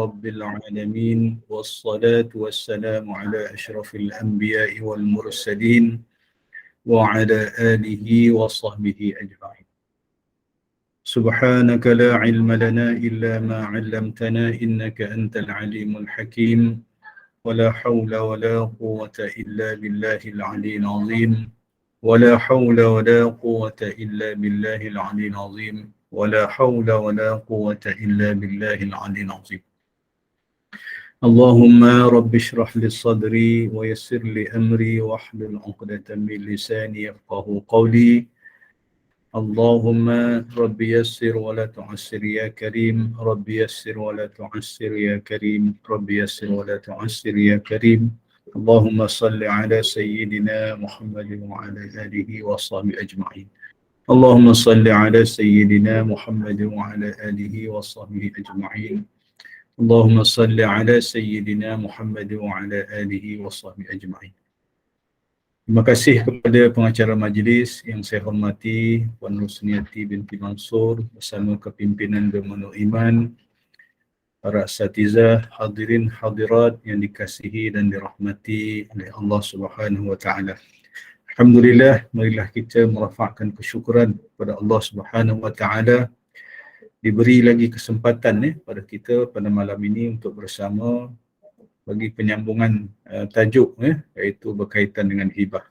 رب العالمين والصلاة والسلام على أشرف الأنبياء والمرسلين وعلى آله وصحبه أجمعين. سبحانك لا علم لنا إلا ما علمتنا إنك أنت العليم الحكيم ولا حول ولا قوة إلا بالله العلي العظيم ولا حول ولا قوة إلا بالله العلي العظيم ولا حول ولا قوة إلا بالله العلي العظيم. اللهم رب اشرح لي صدري ويسر لي أمري واحلل عقدة من لساني يفقه قولي. اللهم رب يسر ولا تعسر يا كريم، رب يسر ولا تعسر يا كريم، رب يسر ولا تعسر يا كريم. اللهم صل على سيدنا محمد وعلى آله وصحبه أجمعين. اللهم صل على سيدنا محمد وعلى آله وصحبه أجمعين. اللهم صل على سيدنا محمد وعلى آله وصحبه أجمعين. Terima kasih kepada pengacara majlis yang saya hormati Puan Rusniati binti Mansur bersama kepimpinan Bermenuk Iman, para asatizah, hadirin hadirat yang dikasihi dan dirahmati oleh Allah Subhanahu wa taala. Alhamdulillah, marilah kita merafakkan kesyukuran kepada Allah Subhanahu wa taala diberi lagi kesempatan pada kita pada malam ini untuk bersama bagi penyambungan tajuk iaitu berkaitan dengan hibah.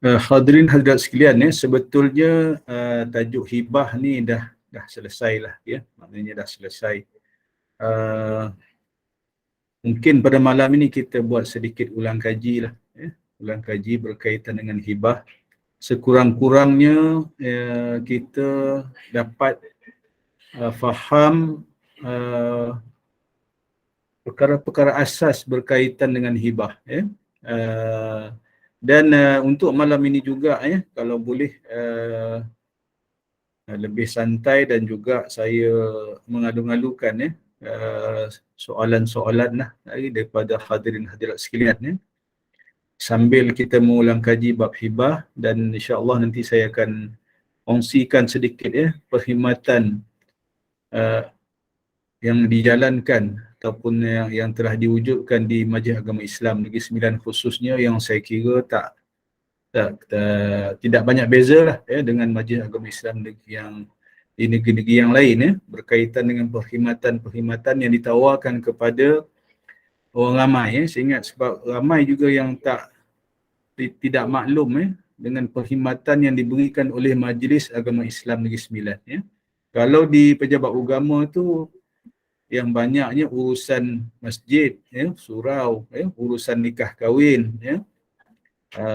Hadirin hadirat sekalian, sebetulnya tajuk hibah ni dah selesai lah ya, maknanya dah selesai. Mungkin pada malam ini kita buat sedikit ulang kaji lah ya, ulang kaji berkaitan dengan hibah. Sekurang-kurangnya kita dapat faham perkara-perkara asas berkaitan dengan hibah ya. Dan untuk malam ini juga ya, kalau boleh lebih santai dan juga saya mengadu-ngadukan ya soalan-soalan lah daripada hadirin hadirat sekalian ya, sambil kita mengulang kaji bab hibah, dan insya-Allah nanti saya akan kongsikan sedikit ya perkhidmatan yang dijalankan ataupun yang telah diwujudkan di Majlis Agama Islam Negeri Sembilan khususnya, yang saya kira tidak banyak beza lah ya dengan Majlis Agama Islam yang di negeri-negeri yang lain ya, berkaitan dengan perkhidmatan yang ditawarkan kepada orang ramai ya. Saya ingat sebab ramai juga yang tidak maklum ya dengan perkhidmatan yang diberikan oleh Majlis Agama Islam Negeri Sembilan ya. Kalau di pejabat agama tu yang banyaknya urusan masjid ya, surau ya, urusan nikah kahwin ya,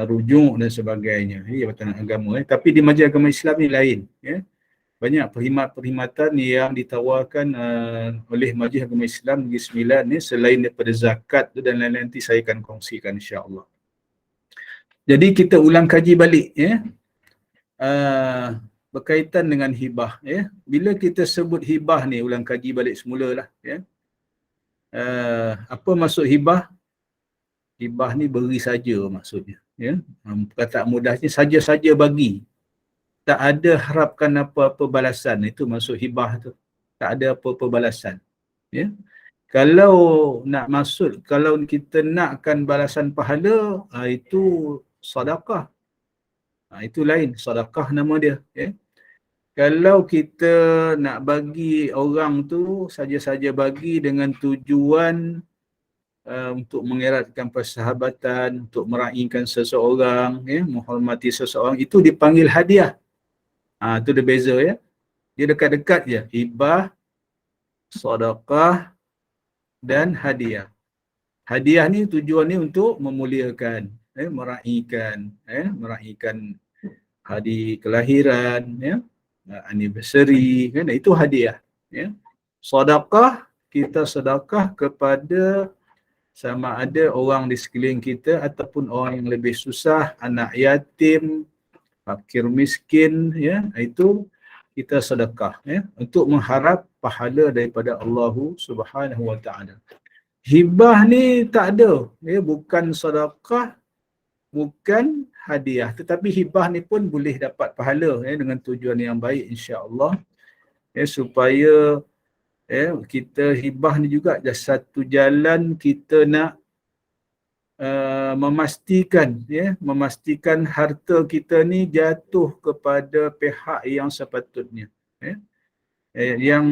rujuk dan sebagainya ya, jabatan agama ya. Tapi di Majlis Agama Islam ni lain ya. Banyak perkhidmatan yang ditawarkan oleh Majlis Agama Islam Negeri Sembilan ni selain daripada zakat tu dan lain-lain, nanti saya akan kongsikan insya-Allah. Jadi kita ulang kaji balik ya. Berkaitan dengan hibah ya. Bila kita sebut hibah ni, ulang kaji balik semula lah ya. Apa maksud hibah? Hibah ni beri saja maksudnya ya. Perkataan mudahnya saja-saja bagi. Tak ada harapkan apa-apa balasan, itu maksud hibah tu. Tak ada apa-apa balasan ya. Kalau kita nakkan balasan pahala, itu sedekah. Itu lain, sedekah nama dia ya. Kalau kita nak bagi orang tu saja-saja bagi dengan tujuan untuk mengeratkan persahabatan, untuk meraihkan seseorang ya, menghormati seseorang, itu dipanggil hadiah. Itu dia beza ya. Dia dekat-dekat je, hibah, sedekah dan hadiah. Hadiah ni tujuan ni untuk memuliakan, meraihkan hari kelahiran ya, anniversary kan, itu hadiah ya. Sedekah, kita sedekah kepada sama ada orang di sekeliling kita ataupun orang yang lebih susah, anak yatim, fakir miskin ya, itu kita sedekah ya, untuk mengharap pahala daripada Allah Subhanahu wa taala. Hibah ni tak ada ya, bukan sedekah, bukan hadiah, tetapi hibah ni pun boleh dapat pahala ya, dengan tujuan yang baik insya-Allah ya, supaya Kita hibah ni juga ada satu jalan kita nak memastikan harta kita ni jatuh kepada pihak yang sepatutnya, yang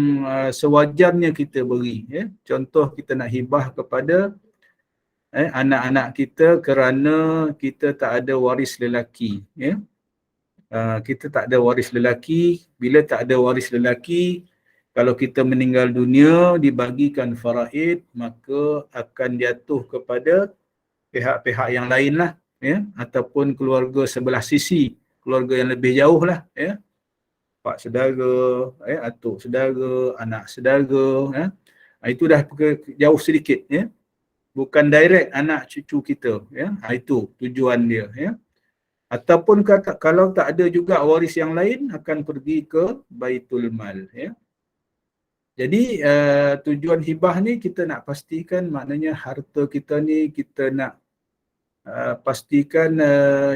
sewajarnya kita beri. Contoh, kita nak hibah kepada anak-anak kita kerana kita tak ada waris lelaki. Kita tak ada waris lelaki. Bila tak ada waris lelaki, kalau kita meninggal dunia dibagikan faraid, maka akan jatuh kepada pihak-pihak yang lain lah, ataupun keluarga sebelah sisi, keluarga yang lebih jauh lah, pak saudara, atuk saudara, anak saudara, itu dah jauh sedikit, bukan direct anak cucu kita, itu tujuan dia, ataupun kalau tak ada juga waris yang lain, akan pergi ke Baitul Mal, Jadi tujuan hibah ni kita nak pastikan, maknanya harta kita ni kita nak pastikan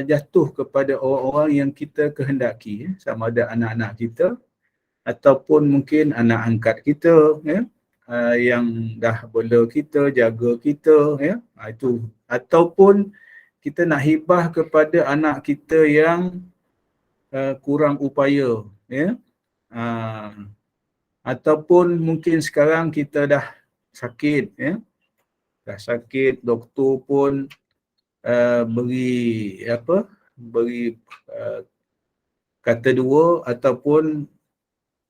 jatuh kepada orang-orang yang kita kehendaki, sama ada anak-anak kita ataupun mungkin anak angkat kita, yang dah bela kita, jaga kita, itu, ataupun kita nak hibah kepada anak kita yang kurang upaya, ataupun mungkin sekarang kita dah sakit, dah sakit, doktor pun beri kata dua ataupun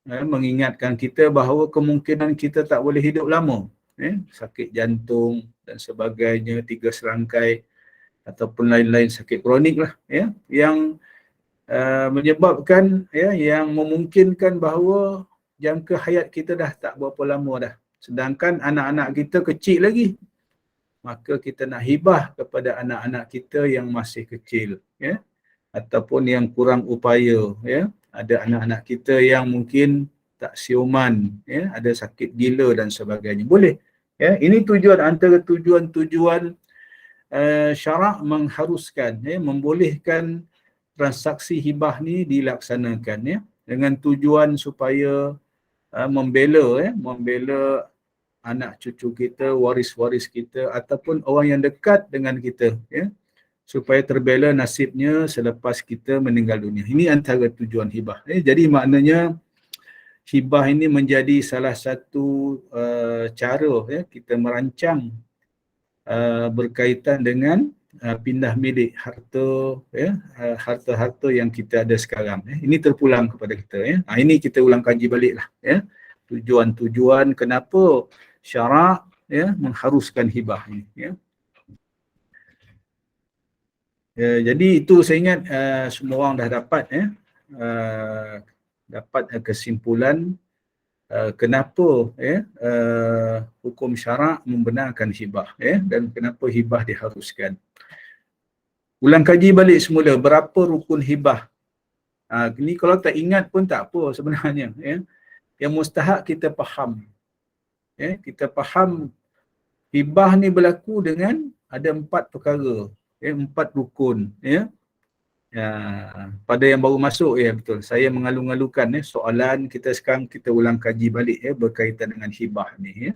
mengingatkan kita bahawa kemungkinan kita tak boleh hidup lama, sakit jantung dan sebagainya, 3 serangkai ataupun lain-lain sakit kronik lah, yang menyebabkan, yang memungkinkan bahawa jangka hayat kita dah tak berapa lama dah, sedangkan anak-anak kita kecil lagi. Maka kita nak hibah kepada anak-anak kita yang masih kecil, ataupun yang kurang upaya, Ada anak-anak kita yang mungkin tak siuman, ada sakit gila dan sebagainya. Boleh. Ini tujuan, antara tujuan-tujuan syarak mengharuskan, membolehkan transaksi hibah ni dilaksanakan, dengan tujuan supaya membela anak cucu kita, waris-waris kita ataupun orang yang dekat dengan kita, supaya terbela nasibnya selepas kita meninggal dunia. Ini antara tujuan hibah. Jadi maknanya hibah ini menjadi salah satu cara, kita merancang berkaitan dengan pindah milik harta, harta-harta yang kita ada sekarang. Ini terpulang kepada kita. Ini kita ulang kaji balik lah, tujuan-tujuan kenapa syarak mengharuskan hibah ini. Jadi itu saya ingat semua orang dah dapat dapat kesimpulan kenapa hukum syarak membenarkan hibah, dan kenapa hibah diharuskan. Ulang kaji balik semula berapa rukun hibah. Ni kalau tak ingat pun tak apa sebenarnya, Yang mustahak kita faham. Kita faham hibah ni berlaku dengan ada 4 perkara, 4 rukun, pada yang baru masuk, betul. Saya mengalu-alukan soalan kita sekarang, kita ulang kaji balik berkaitan dengan hibah ni.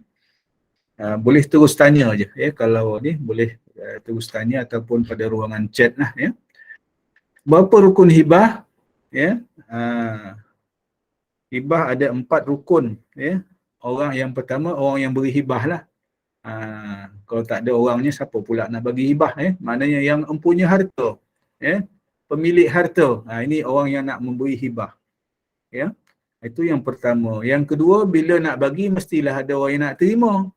Boleh terus tanya je, kalau ni boleh terus tanya ataupun pada ruangan chat lah, Berapa rukun hibah? Hibah ada 4 rukun, Orang yang pertama, orang yang beri hibah lah. Kalau tak ada orangnya, siapa pula nak bagi hibah? Maknanya yang empunya harta, pemilik harta, ini orang yang nak memberi hibah, Itu yang pertama. Yang kedua, bila nak bagi mestilah ada orang yang nak terima,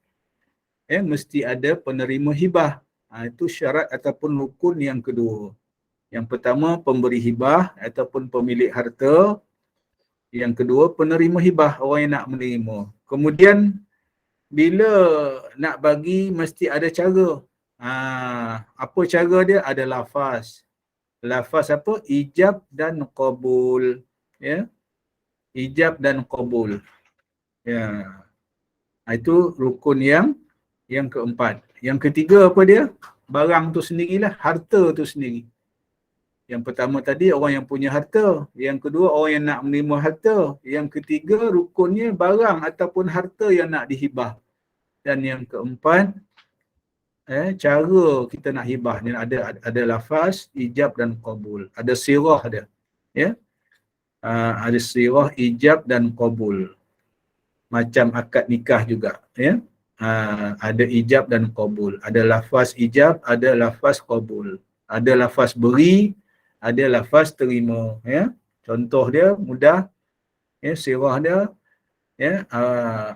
mesti ada penerima hibah. Itu syarat ataupun rukun yang kedua. Yang pertama, pemberi hibah ataupun pemilik harta. Yang kedua, penerima hibah, orang yang nak menerima. Kemudian bila nak bagi mesti ada cara. Apa cara dia? Ada lafaz. Lafaz apa? Ijab dan qabul. Ijab dan qabul. Itu rukun yang keempat. Yang ketiga apa dia? Barang tu sendirilah, harta tu sendiri. Yang pertama tadi orang yang punya harta, yang kedua orang yang nak menerima harta, yang ketiga rukunnya barang ataupun harta yang nak dihibah, dan yang keempat cara kita nak hibah ni ada lafaz ijab dan qabul, ada sirah dia, ya. Ada sirah ijab dan qabul, macam akad nikah juga, ya. Ada ijab dan qabul, ada lafaz ijab, ada lafaz qabul, ada lafaz beri, ada lafaz terima, ya. Contoh dia mudah, ya, sirah dia, ya,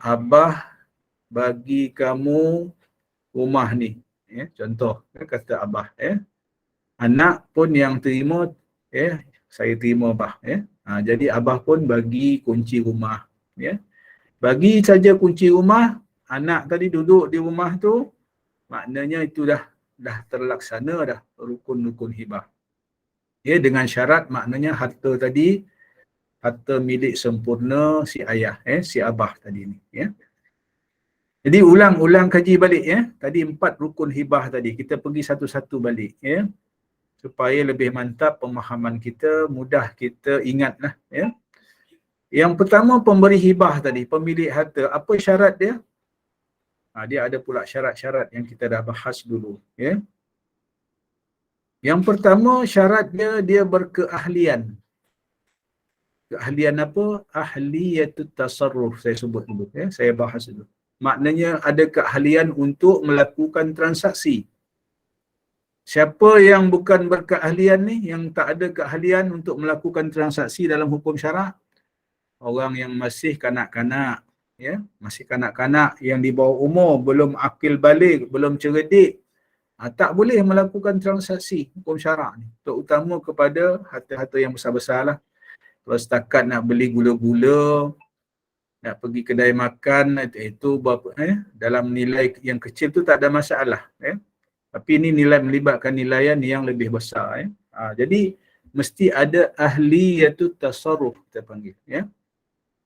abah bagi kamu rumah ni, ya, contoh, ya, kata abah, ya. Anak pun yang terima, ya, saya terima abah, ya. Jadi abah pun bagi kunci rumah, ya. Bagi saja kunci rumah, anak tadi duduk di rumah tu, maknanya itu dah terlaksana dah rukun-rukun hibah. Ya, dengan syarat maknanya harta tadi, harta milik sempurna si ayah, si abah tadi ni, ya. Jadi ulang-ulang kaji balik, ya. Tadi 4 rukun hibah tadi, kita pergi satu-satu balik, ya. Supaya lebih mantap pemahaman kita, mudah kita ingatlah, ya. Yang pertama pemberi hibah tadi, pemilik harta, apa syarat dia? Dia ada pula syarat-syarat yang kita dah bahas dulu, ya. Yang pertama syarat dia berkeahlian. Keahlian apa? Ahliyatut tasarruf, saya sebut dulu, ya. Saya bahas dulu. Maknanya ada keahlian untuk melakukan transaksi. Siapa yang bukan berkeahlian ni, yang tak ada keahlian untuk melakukan transaksi dalam hukum syarak? Orang yang masih kanak-kanak, ya, masih kanak-kanak yang di bawah umur, belum akil balik, belum cerdik, tak boleh melakukan transaksi hukum syarak ni, terutama kepada harta-harta yang besar-besar lah. Kalau setakat nak beli gula-gula, nak pergi kedai makan, itu dalam nilai yang kecil tu tak ada masalah, ya. Tapi ini nilai melibatkan nilaian yang lebih besar, ya. Jadi mesti ada ahliyatut tasarruf, kita panggil, ya.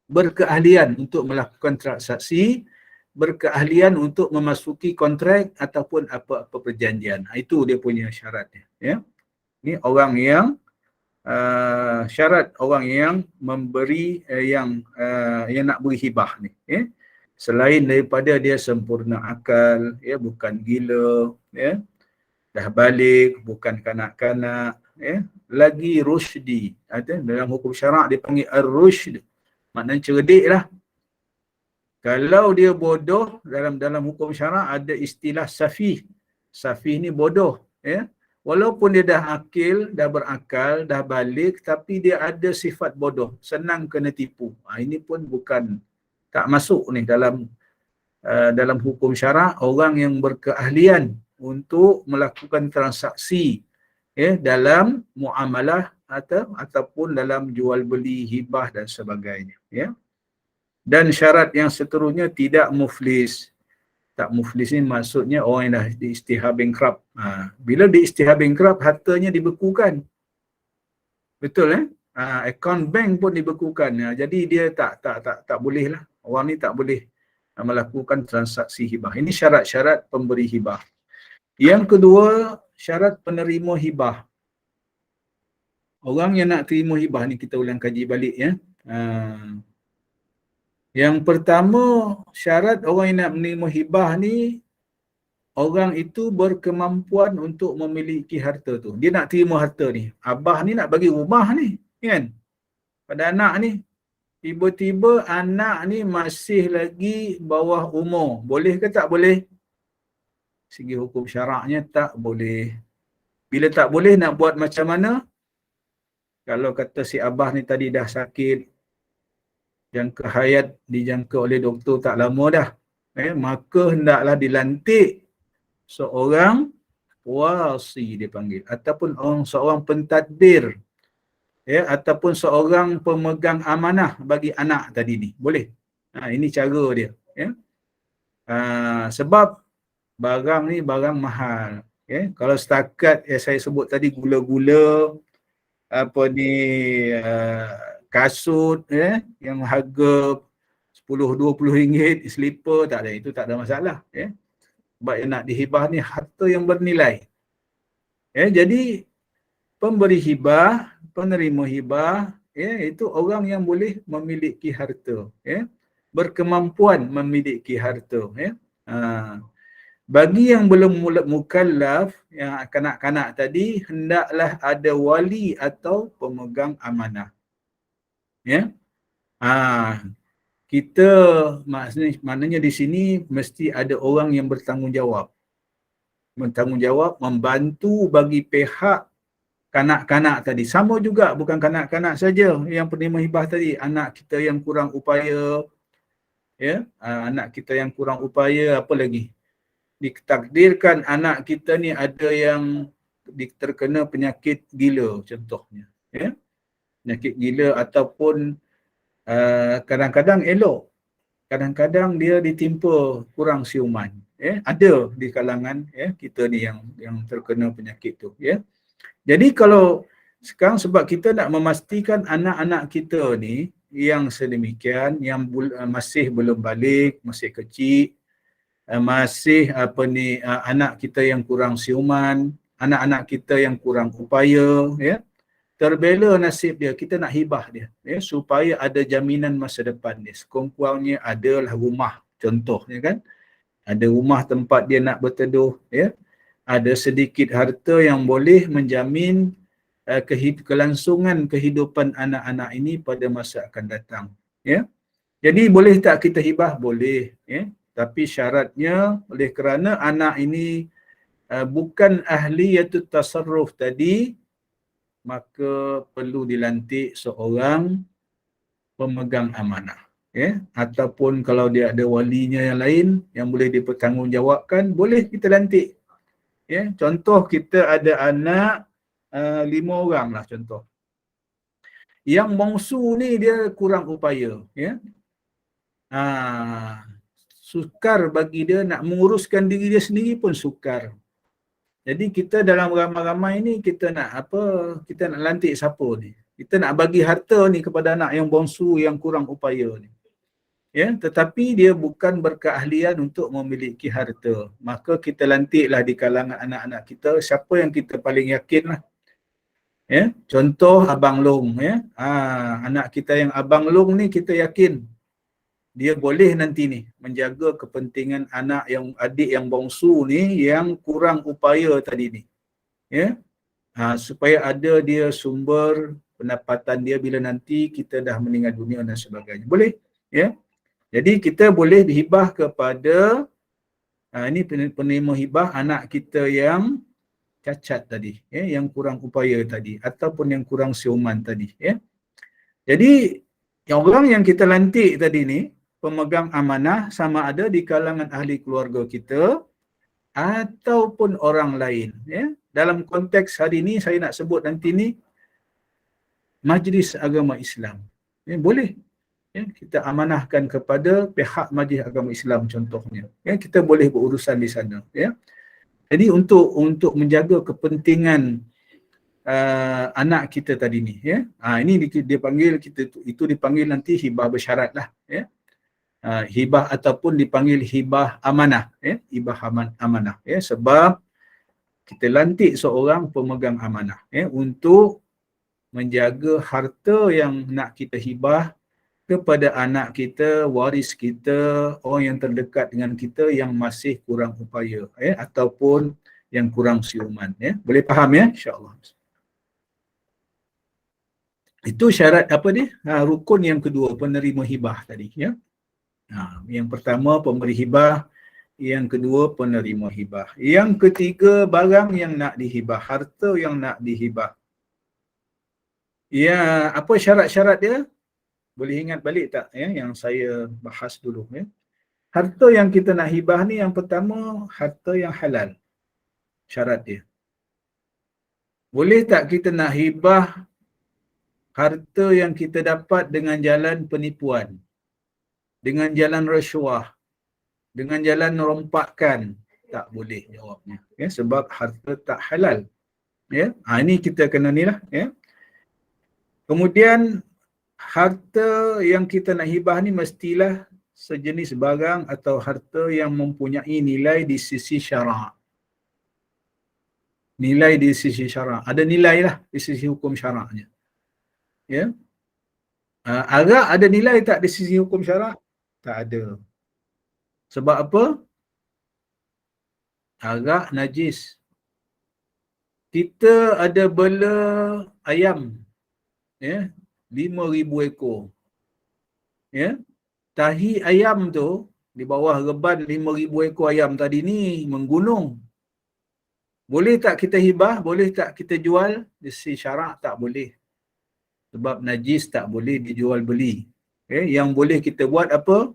Berkeahlian untuk melakukan transaksi, berkeahlian untuk memasuki kontrak ataupun apa-apa perjanjian. Itu dia punya syaratnya, ya. Ini orang yang syarat orang yang memberi yang nak beri hibah ni, ya. Selain daripada dia sempurna akal, ya, bukan gila, ya, dah balik, bukan kanak-kanak, ya, lagi rusydi. Dalam hukum syarak dia panggil ar-rusyd, maknanya cerdik lah. Kalau dia bodoh, dalam hukum syarak ada istilah safih. Safih ni bodoh, ya. Walaupun dia dah akil, dah berakal, dah balik, tapi dia ada sifat bodoh, senang kena tipu. Ini pun bukan, tak masuk ni dalam hukum syarak. Orang yang berkeahlian untuk melakukan transaksi, ya, dalam muamalah ataupun dalam jual beli, hibah dan sebagainya, ya. Dan syarat yang seterusnya tidak muflis. Tak muflis ni maksudnya orang yang dah diisytihar bankrupt. Bila diisytihar bankrupt, hartanya dibekukan. Betul, akaun bank pun dibekukan. Jadi dia tak boleh lah. Orang ni tak boleh melakukan transaksi hibah. Ini syarat-syarat pemberi hibah. Yang kedua, syarat penerima hibah. Orang yang nak terima hibah ni, kita ulang kaji balik, ya. Yang pertama, syarat orang yang nak menerima hibah ni, orang itu berkemampuan untuk memiliki harta tu. Dia nak terima harta ni. Abah ni nak bagi rumah ni, kan, pada anak ni. Tiba-tiba anak ni masih lagi bawah umur. Boleh ke tak boleh? Segi hukum syaraknya tak boleh. Bila tak boleh, nak buat macam mana? Kalau kata si abah ni tadi dah sakit, jangka hayat dijangka oleh doktor tak lama dah, maka hendaklah dilantik seorang wasi, dia panggil, ataupun seorang pentadbir, ya, ataupun seorang pemegang amanah bagi anak tadi ni. Boleh. Ini cara dia, ya. Sebab barang ni barang mahal, ya. Kalau setakat saya sebut tadi, gula-gula, kasut, yang harga 10-20 ringgit, slipper, tak ada, itu tak ada masalah, ya. Sebab yang nak dihibah ni harta yang bernilai, ya. Jadi pemberi hibah, penerima hibah, ya, itu orang yang boleh memiliki harta, ya, berkemampuan memiliki harta, ya. Bagi yang belum mukallaf, yang kanak-kanak tadi, hendaklah ada wali atau pemegang amanah, ya. Kita maknanya di sini mesti ada orang yang bertanggungjawab membantu bagi pihak kanak-kanak tadi. Sama juga, bukan kanak-kanak saja yang penerima hibah tadi, anak kita yang kurang upaya, ya, anak kita yang kurang upaya, apa lagi? Ditakdirkan anak kita ni ada yang terkena penyakit gila contohnya, ya. Penyakit gila ataupun kadang-kadang elok, kadang-kadang dia ditimpa kurang siuman, ya. Ada di kalangan, ya, kita ni yang terkena penyakit tu, ya. Jadi kalau sekarang sebab kita nak memastikan anak-anak kita ni yang sedemikian, yang masih belum balik, masih kecil, masih anak kita yang kurang siuman, anak-anak kita yang kurang upaya, ya, terbela nasib dia, kita nak hibah dia, ya, supaya ada jaminan masa depan dia. Sekurang-kurangnya adalah rumah, contohnya kan, ada rumah tempat dia nak berteduh, ya, ada sedikit harta yang boleh menjamin kelangsungan kehidupan anak-anak ini pada masa akan datang, ya. Jadi boleh tak kita hibah? Boleh, ya. Tapi syaratnya, oleh kerana anak ini bukan ahliyatut tasarruf tadi, maka perlu dilantik seorang pemegang amanah, ya. Ataupun kalau dia ada walinya yang lain yang boleh dipertanggungjawabkan, boleh kita lantik, ya. Contoh, kita ada anak 5 orang lah contoh. Yang bongsu ni dia kurang upaya, ya. Sukar bagi dia nak menguruskan diri dia sendiri pun sukar. Jadi kita dalam ramai-ramai ni kita nak kita nak lantik siapa ni? Kita nak bagi harta ni kepada anak yang bongsu yang kurang upaya ni, ya. Tetapi dia bukan berkeahlian untuk memiliki harta, maka kita lantiklah di kalangan anak-anak kita siapa yang kita paling yakin lah, ya. Contoh Abang Long, ya. Anak kita yang Abang Long ni kita yakin dia boleh nanti ni menjaga kepentingan anak yang adik yang bongsu ni yang kurang upaya tadi ni, ya. Supaya ada dia sumber pendapatan dia bila nanti kita dah meninggal dunia dan sebagainya. Boleh, ya. Jadi kita boleh dihibah kepada ini penerima hibah anak kita yang cacat tadi, ya, yang kurang upaya tadi ataupun yang kurang siuman tadi, ya. Jadi orang yang kita lantik tadi ni pemegang amanah sama ada di kalangan ahli keluarga kita ataupun orang lain, ya. Dalam konteks hari ini saya nak sebut nanti ni Majlis Agama Islam, ya, boleh, ya, kita amanahkan kepada pihak Majlis Agama Islam contohnya, ya, kita boleh berurusan di sana, ya. Jadi untuk menjaga kepentingan anak kita tadi ni, ya. Ini dia panggil kita itu dipanggil nanti hibah bersyarat lah, ya. Hibah ataupun dipanggil hibah amanah, ya, hibah amanah, ya, sebab kita lantik seorang pemegang amanah, ya, untuk menjaga harta yang nak kita hibah kepada anak kita, waris kita, orang yang terdekat dengan kita yang masih kurang upaya, ya, ataupun yang kurang siuman, ya. Boleh faham, ya, insya-Allah. Itu syarat apa dia? Rukun yang kedua, penerima hibah tadi, ya. Yang pertama pemberi hibah, yang kedua penerima hibah. Yang ketiga barang yang nak dihibah, harta yang nak dihibah. Ya, apa syarat-syarat dia? Boleh ingat balik tak, ya, yang saya bahas dulu, ya. Harta yang kita nak hibah ni yang pertama harta yang halal. Syarat dia. Boleh tak kita nak hibah harta yang kita dapat dengan jalan penipuan, dengan jalan rasuah, dengan jalan rompakan? Tak boleh jawabnya, ya, sebab harta tak halal, ya. Ini kita kena ni lah, ya. Kemudian harta yang kita nak hibah ni mestilah sejenis barang atau harta yang mempunyai nilai di sisi syarak. Nilai di sisi syarak. Ada nilai lah di sisi hukum syaraknya. Ya. Arak ada nilai tak di sisi hukum syarak? Tak ada. Sebab apa? Arak najis. Kita ada bela ayam, ya, 5,000 ekor. Ya. Tahi ayam tu di bawah reban 5,000 ekor ayam tadi ni menggunung. Boleh tak kita hibah? Boleh tak kita jual? Di sisi syarak tak boleh. Sebab najis tak boleh dijual beli. Okay. Yang boleh kita buat apa?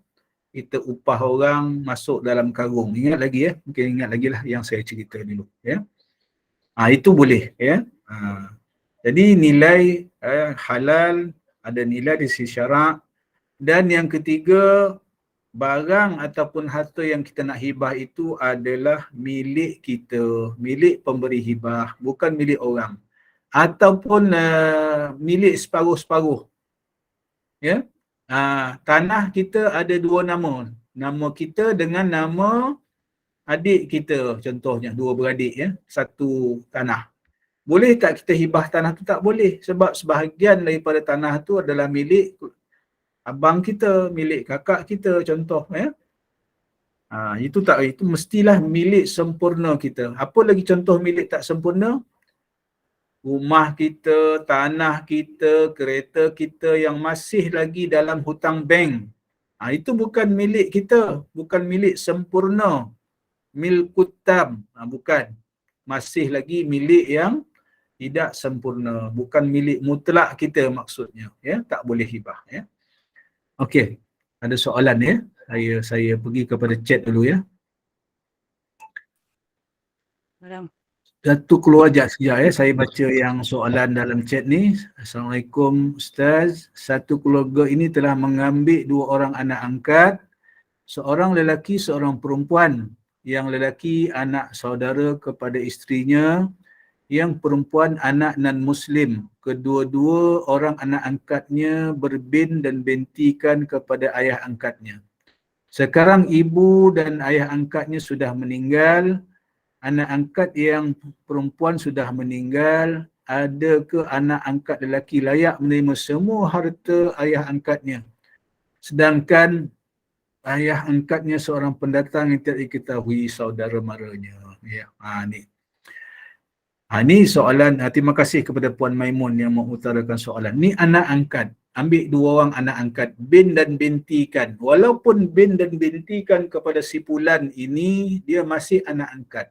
Kita upah orang masuk dalam karung. Ingat lagi ya? Mungkin ingat lagi lah yang saya cerita dulu. Ya. Itu boleh. Ya. Jadi nilai halal, ada nilai di sisi syarak. Dan yang ketiga, barang ataupun harta yang kita nak hibah itu adalah milik kita, milik pemberi hibah, bukan milik orang. Ataupun milik separuh-separuh. Ya. Tanah kita ada 2 nama. Nama kita dengan nama adik kita, contohnya 2 beradik, ya, satu tanah. Boleh tak kita hibah tanah tu? Tak boleh, sebab sebahagian daripada tanah tu adalah milik abang kita, milik kakak kita, contoh, ya. Itu tak, itu mestilah milik sempurna kita. Apa lagi contoh milik tak sempurna? Rumah kita, tanah kita, kereta kita yang masih lagi dalam hutang bank. Itu bukan milik kita, bukan milik sempurna. Milkut tam, bukan. Masih lagi milik yang tidak sempurna, bukan milik mutlak kita maksudnya, ya, tak boleh hibah, ya. Okey, ada soalan ya. Saya pergi kepada chat dulu ya. Satu keluar sekejap ya, saya baca yang soalan dalam chat ni. Assalamualaikum Ustaz, satu keluarga ini telah mengambil 2 orang anak angkat, seorang lelaki, seorang perempuan. Yang lelaki anak saudara kepada isterinya, yang perempuan anak non-Muslim. Kedua-dua orang anak angkatnya berbin dan bentikan kepada ayah angkatnya. Sekarang ibu dan ayah angkatnya sudah meninggal. Anak angkat yang perempuan sudah meninggal. Adakah anak angkat lelaki layak menerima semua harta ayah angkatnya? Sedangkan ayah angkatnya seorang pendatang yang tidak diketahui saudara maranya. Ya, ni. Ini soalan, terima kasih kepada Puan Maimun yang mengutarakan soalan. Ni anak angkat, ambil 2 orang anak angkat, bin dan bintikan. Walaupun bin dan bintikan kepada si Fulan ini, dia masih anak angkat.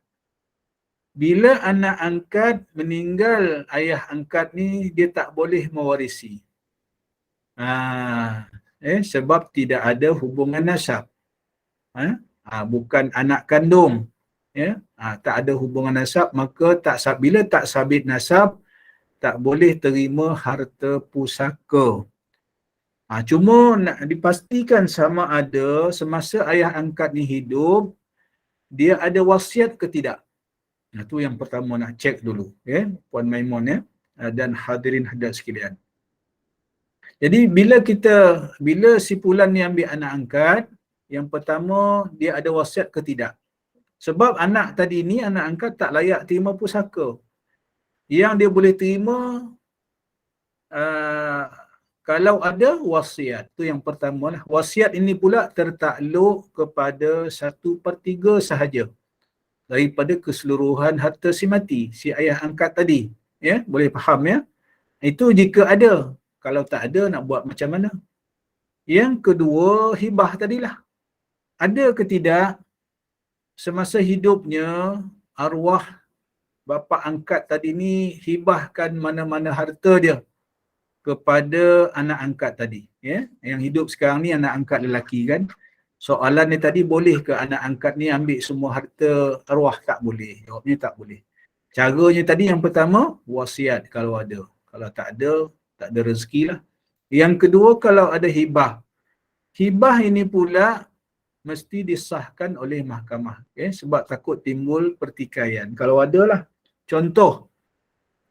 Bila anak angkat meninggal ayah angkat ni, dia tak boleh mewarisi. Sebab tidak ada hubungan nasab. Bukan anak kandung. Ya, tak ada hubungan nasab, maka bila tak sabit nasab, tak boleh terima harta pusaka. Cuma nak dipastikan sama ada semasa ayah angkat ni hidup, dia ada wasiat ke tidak. Itu yang pertama nak cek dulu, ya, Puan Maimun, ya, dan hadirin hadirat sekalian. Jadi bila si Fulan ni ambil anak angkat, yang pertama dia ada wasiat ke tidak. Sebab anak tadi ni, anak angkat tak layak terima pusaka. Yang dia boleh terima kalau ada wasiat. Itu yang pertama lah. Wasiat ini pula tertakluk kepada 1/3 sahaja daripada keseluruhan harta si mati, si ayah angkat tadi. Ya, boleh faham ya? Itu jika ada. Kalau tak ada, nak buat macam mana? Yang kedua, hibah tadilah. Ada ke tidak semasa hidupnya arwah bapa angkat tadi ni hibahkan mana-mana harta dia kepada anak angkat tadi, ya. Yang hidup sekarang ni anak angkat lelaki kan. Soalan ni tadi, boleh ke anak angkat ni ambil semua harta arwah? Tak boleh. Jawabnya tak boleh. Caranya tadi yang pertama, wasiat kalau ada. Kalau tak ada, tak ada rezeki lah. Yang kedua, kalau ada hibah. Hibah ini pula mesti disahkan oleh mahkamah, okay? Sebab takut timbul pertikaian. Kalau ada lah. Contoh,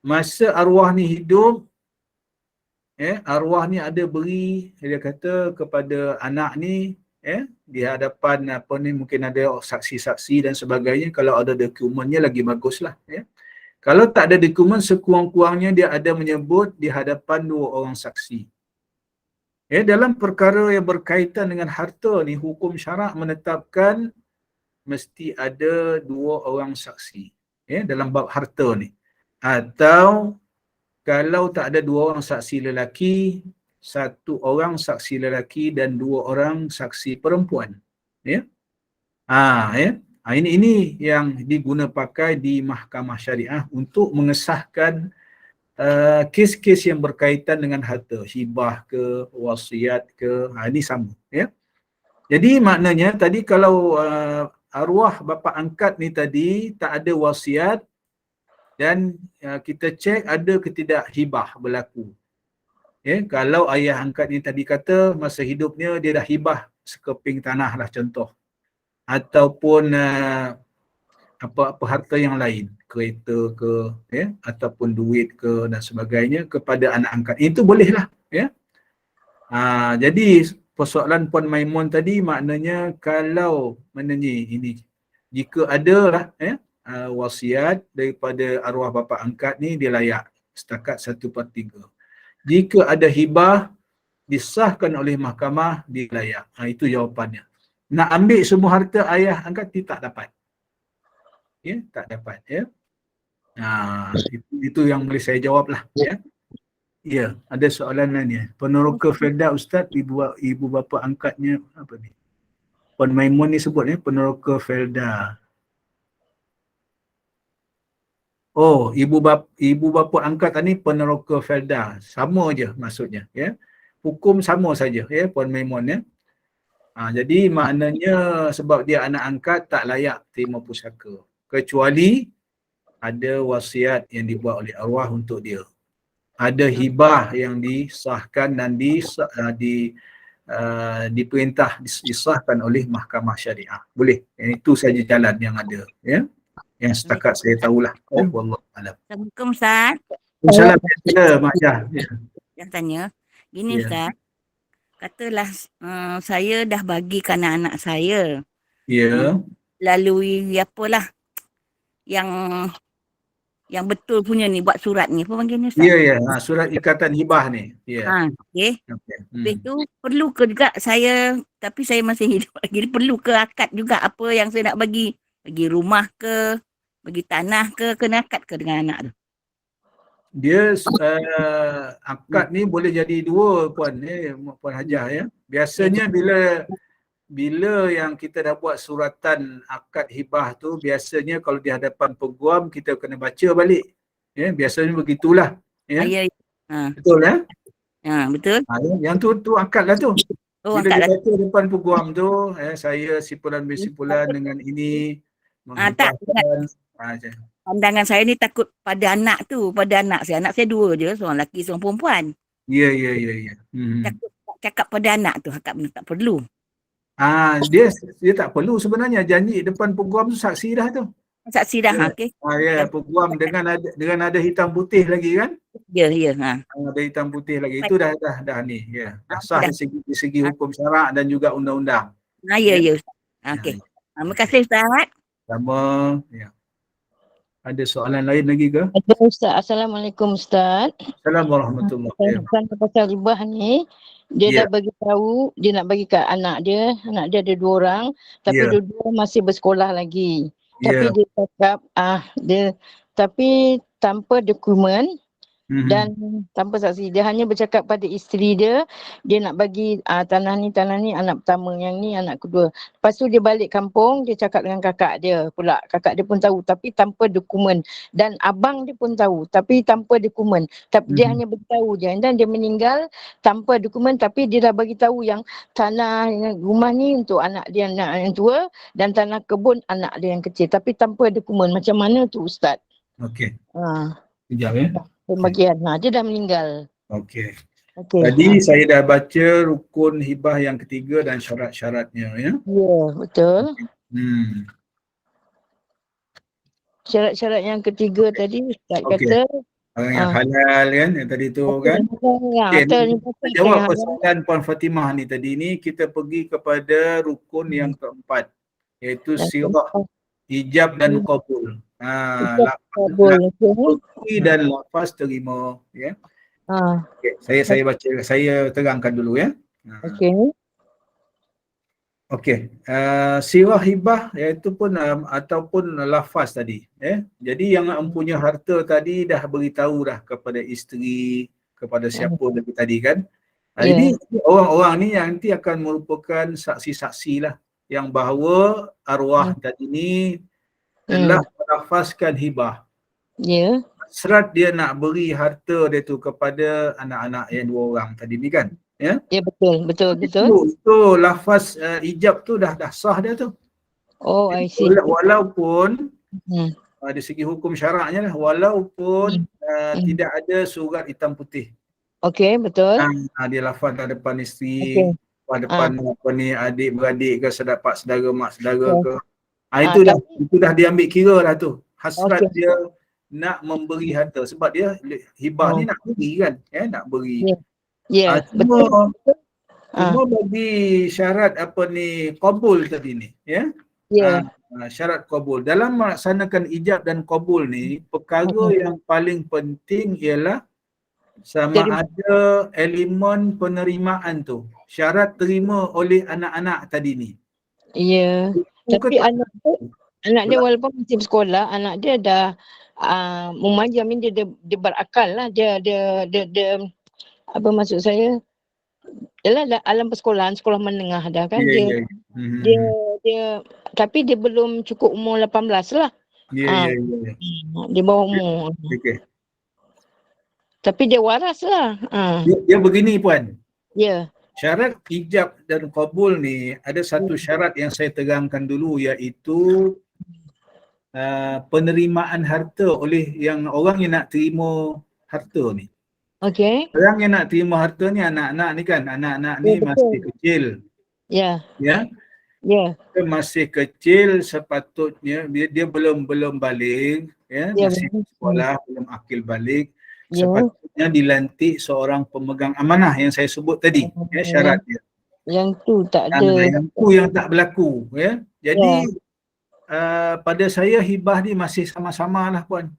masa arwah ni hidup, arwah ni ada beri, dia kata kepada anak ni, di hadapan mungkin ada saksi-saksi dan sebagainya. Kalau ada dokumennya lagi baguslah, Kalau tak ada dokumen, sekurang-kurangnya dia ada menyebut di hadapan 2 orang saksi. Dalam perkara yang berkaitan dengan harta ni, hukum syarak menetapkan mesti ada 2 orang saksi. Dalam bab harta ni. Atau kalau tak ada 2 orang saksi lelaki, 1 orang saksi lelaki dan 2 orang saksi perempuan. Ini yang diguna pakai di mahkamah syariah untuk mengesahkan kes-kes yang berkaitan dengan harta, hibah ke, wasiat ke, ini sama. Jadi maknanya tadi kalau arwah bapa angkat ni tadi tak ada wasiat dan kita cek ada ke tidak hibah berlaku. Kalau ayah angkat ni tadi kata masa hidupnya dia dah hibah sekeping tanah lah contoh, ataupun apa-apa harta yang lain, kereta ke, ataupun duit ke dan sebagainya kepada anak angkat, itu bolehlah. Jadi persoalan Puan Maimun tadi maknanya kalau maknanya ini jika ada lah wasiat daripada arwah bapa angkat ni dia layak setakat 1/3. Jika ada hibah disahkan oleh mahkamah dia layak. Itu jawapannya. Nak ambil semua harta ayah angkat tak dapat. Tak dapat. Itu yang boleh saya jawab lah. Ada soalan lain ya. Peneroka Felda Ustaz, ibu bapa angkatnya apa ni? Puan Maimun ni sebut peneroka Felda. Oh, ibu bapa angkat ni peneroka Felda. Sama je maksudnya, Hukum sama saja, Puan Maimun, jadi maknanya sebab dia anak angkat tak layak terima pusaka kecuali ada wasiat yang dibuat oleh arwah untuk dia. Ada hibah yang disahkan dan diperintah disahkan oleh mahkamah syariah. Boleh. Itu saja jalan yang ada, yang setakat saya tahulah. Wallahu a'lam. Assalamualaikum Ustaz. Assalamualaikum Mak Jah. Yang tanya, gini Ustaz. Katalah saya dah bagi ke anak-anak saya. Lalui apalah yang betul punya ni, buat surat ni. Apa panggil ni Ustaz? Surat ikatan hibah ni. Okey. Lepas tu perlu ke juga saya, tapi saya masih hidup lagi, perlu ke akad juga apa yang saya nak bagi? Bagi rumah ke, bagi tanah ke, kena akad ke dengan anak tu? Dia akad ni boleh jadi 2 Puan Hajah, Biasanya bila yang kita dah buat suratan akad hibah tu, biasanya kalau di hadapan peguam kita kena baca balik. Biasanya begitulah. Betul betul. Yang tu akad lah tu. Bila dia baca depan peguam tu, saya simpulan dengan ini menghibahkan. Pandangan saya ni takut pada anak tu, pada anak saya. Anak saya 2 je, seorang lelaki, seorang perempuan. Ya. Takut cakap pada anak tu, akad benda tak perlu. Dia tak perlu sebenarnya, janji depan peguam tu saksi dah tu. Saksi dah, okey. Peguam dengan ada hitam putih lagi kan? Ya. Ada hitam putih lagi. Itu dah ni, dah sah dari segi hukum syarak dan juga undang-undang. Ya. Okey. Terima kasih Ustaz. Sama. Ada soalan lain lagi ke? Ada Ustaz. Assalamualaikum Ustaz. Assalamualaikum warahmatullahi wabarakatuh. Pasal ribah ni, dia dah bagi tahu dia nak bagi kat anak dia. Anak dia ada 2 orang, tapi dua-dua masih bersekolah lagi. Tapi dia cakap tapi tanpa dokumen dan tanpa saksi. Dia hanya bercakap pada isteri dia nak bagi tanah ni anak pertama, yang ni anak kedua. Lepas tu dia balik kampung, dia cakap dengan kakak dia pula. Kakak dia pun tahu tapi tanpa dokumen, dan abang dia pun tahu tapi tanpa dokumen. Tapi dia hanya beritahu je, dan dia meninggal tanpa dokumen, tapi dia dah bagi tahu yang tanah rumah ni untuk anak dia yang tua dan tanah kebun anak dia yang kecil, tapi tanpa dokumen. Macam mana tu Ustaz? Okey. Sekejap Pembagian. Dia dah meninggal. Okey. Tadi saya dah baca rukun hibah yang ketiga dan syarat-syaratnya, ya? Ya, betul. Syarat-syarat yang ketiga tadi Ustaz kata yang halal kan, yang tadi tu kan. Jawab persoalan Puan Fatimah ni tadi ni, kita pergi kepada rukun yang keempat, iaitu sirah, hijab dan qabul. Lafaz Kabul. beri dan lafaz terima, ya. Okay. Saya terangkan dulu, ya. Okey. Okey, sirah hibah iaitu pun ataupun lafaz tadi, ya. Jadi yang mempunyai harta tadi dah beritahu dah kepada isteri, kepada siapa lagi tadi kan. Ini orang-orang ni yang nanti akan merupakan saksi-saksi lah yang bahawa arwah tadi ni telah melafazkan hibah. Ya. Serat dia nak beri harta dia tu kepada anak-anak yang 2 orang tadi ni kan. Ya. Ya, betul. Itu lafaz ijab tu dah sah dia tu. Oh, I see. Walaupun dari segi hukum syaraknya lah, walaupun tidak ada surat hitam putih. Okey, betul. Dia lafaz kat depan isteri, depan apa ni, adik-beradik ke, sedapat saudara, mak saudara ke. Itu dah diambil kira dah tu. Hasrat dia nak memberi harta sebab dia hibah ni nak beri kan, ya, nak beri. Ya, betul. Cuma bagi syarat apa ni, qabul tadi ni, ya. Syarat qabul. Dalam melaksanakan ijab dan qabul ni, perkara yang paling penting ialah sama ada elemen penerimaan tu. Syarat terima oleh anak-anak tadi ni. Ya. Tapi anak dia walaupun masih bersekolah, anak dia dah memajam ni, dia berakal lah. Dia apa maksud saya? Dah alam persekolahan, sekolah menengah dah kan. Dia tapi dia belum cukup umur 18 lah. Dia bawah umur. Tapi dia waras lah. Dia begini puan. Ya. Syarat ijab dan qabul ni ada satu syarat yang saya terangkan dulu, iaitu penerimaan harta oleh yang orang yang nak terima harta ni. Okey. Orang yang nak terima harta ni anak-anak ni kan, anak-anak ni masih kecil. Ya. Ya. Dia masih kecil, sepatutnya dia belum baligh, ya, masih sekolah, belum akil baligh. Sepatutnya dilantik seorang pemegang amanah yang saya sebut tadi, ya, syarat dia. Yang tu tak ada. Yang tu yang tak berlaku, ya. Jadi pada saya hibah ni masih sama-sama lah puan.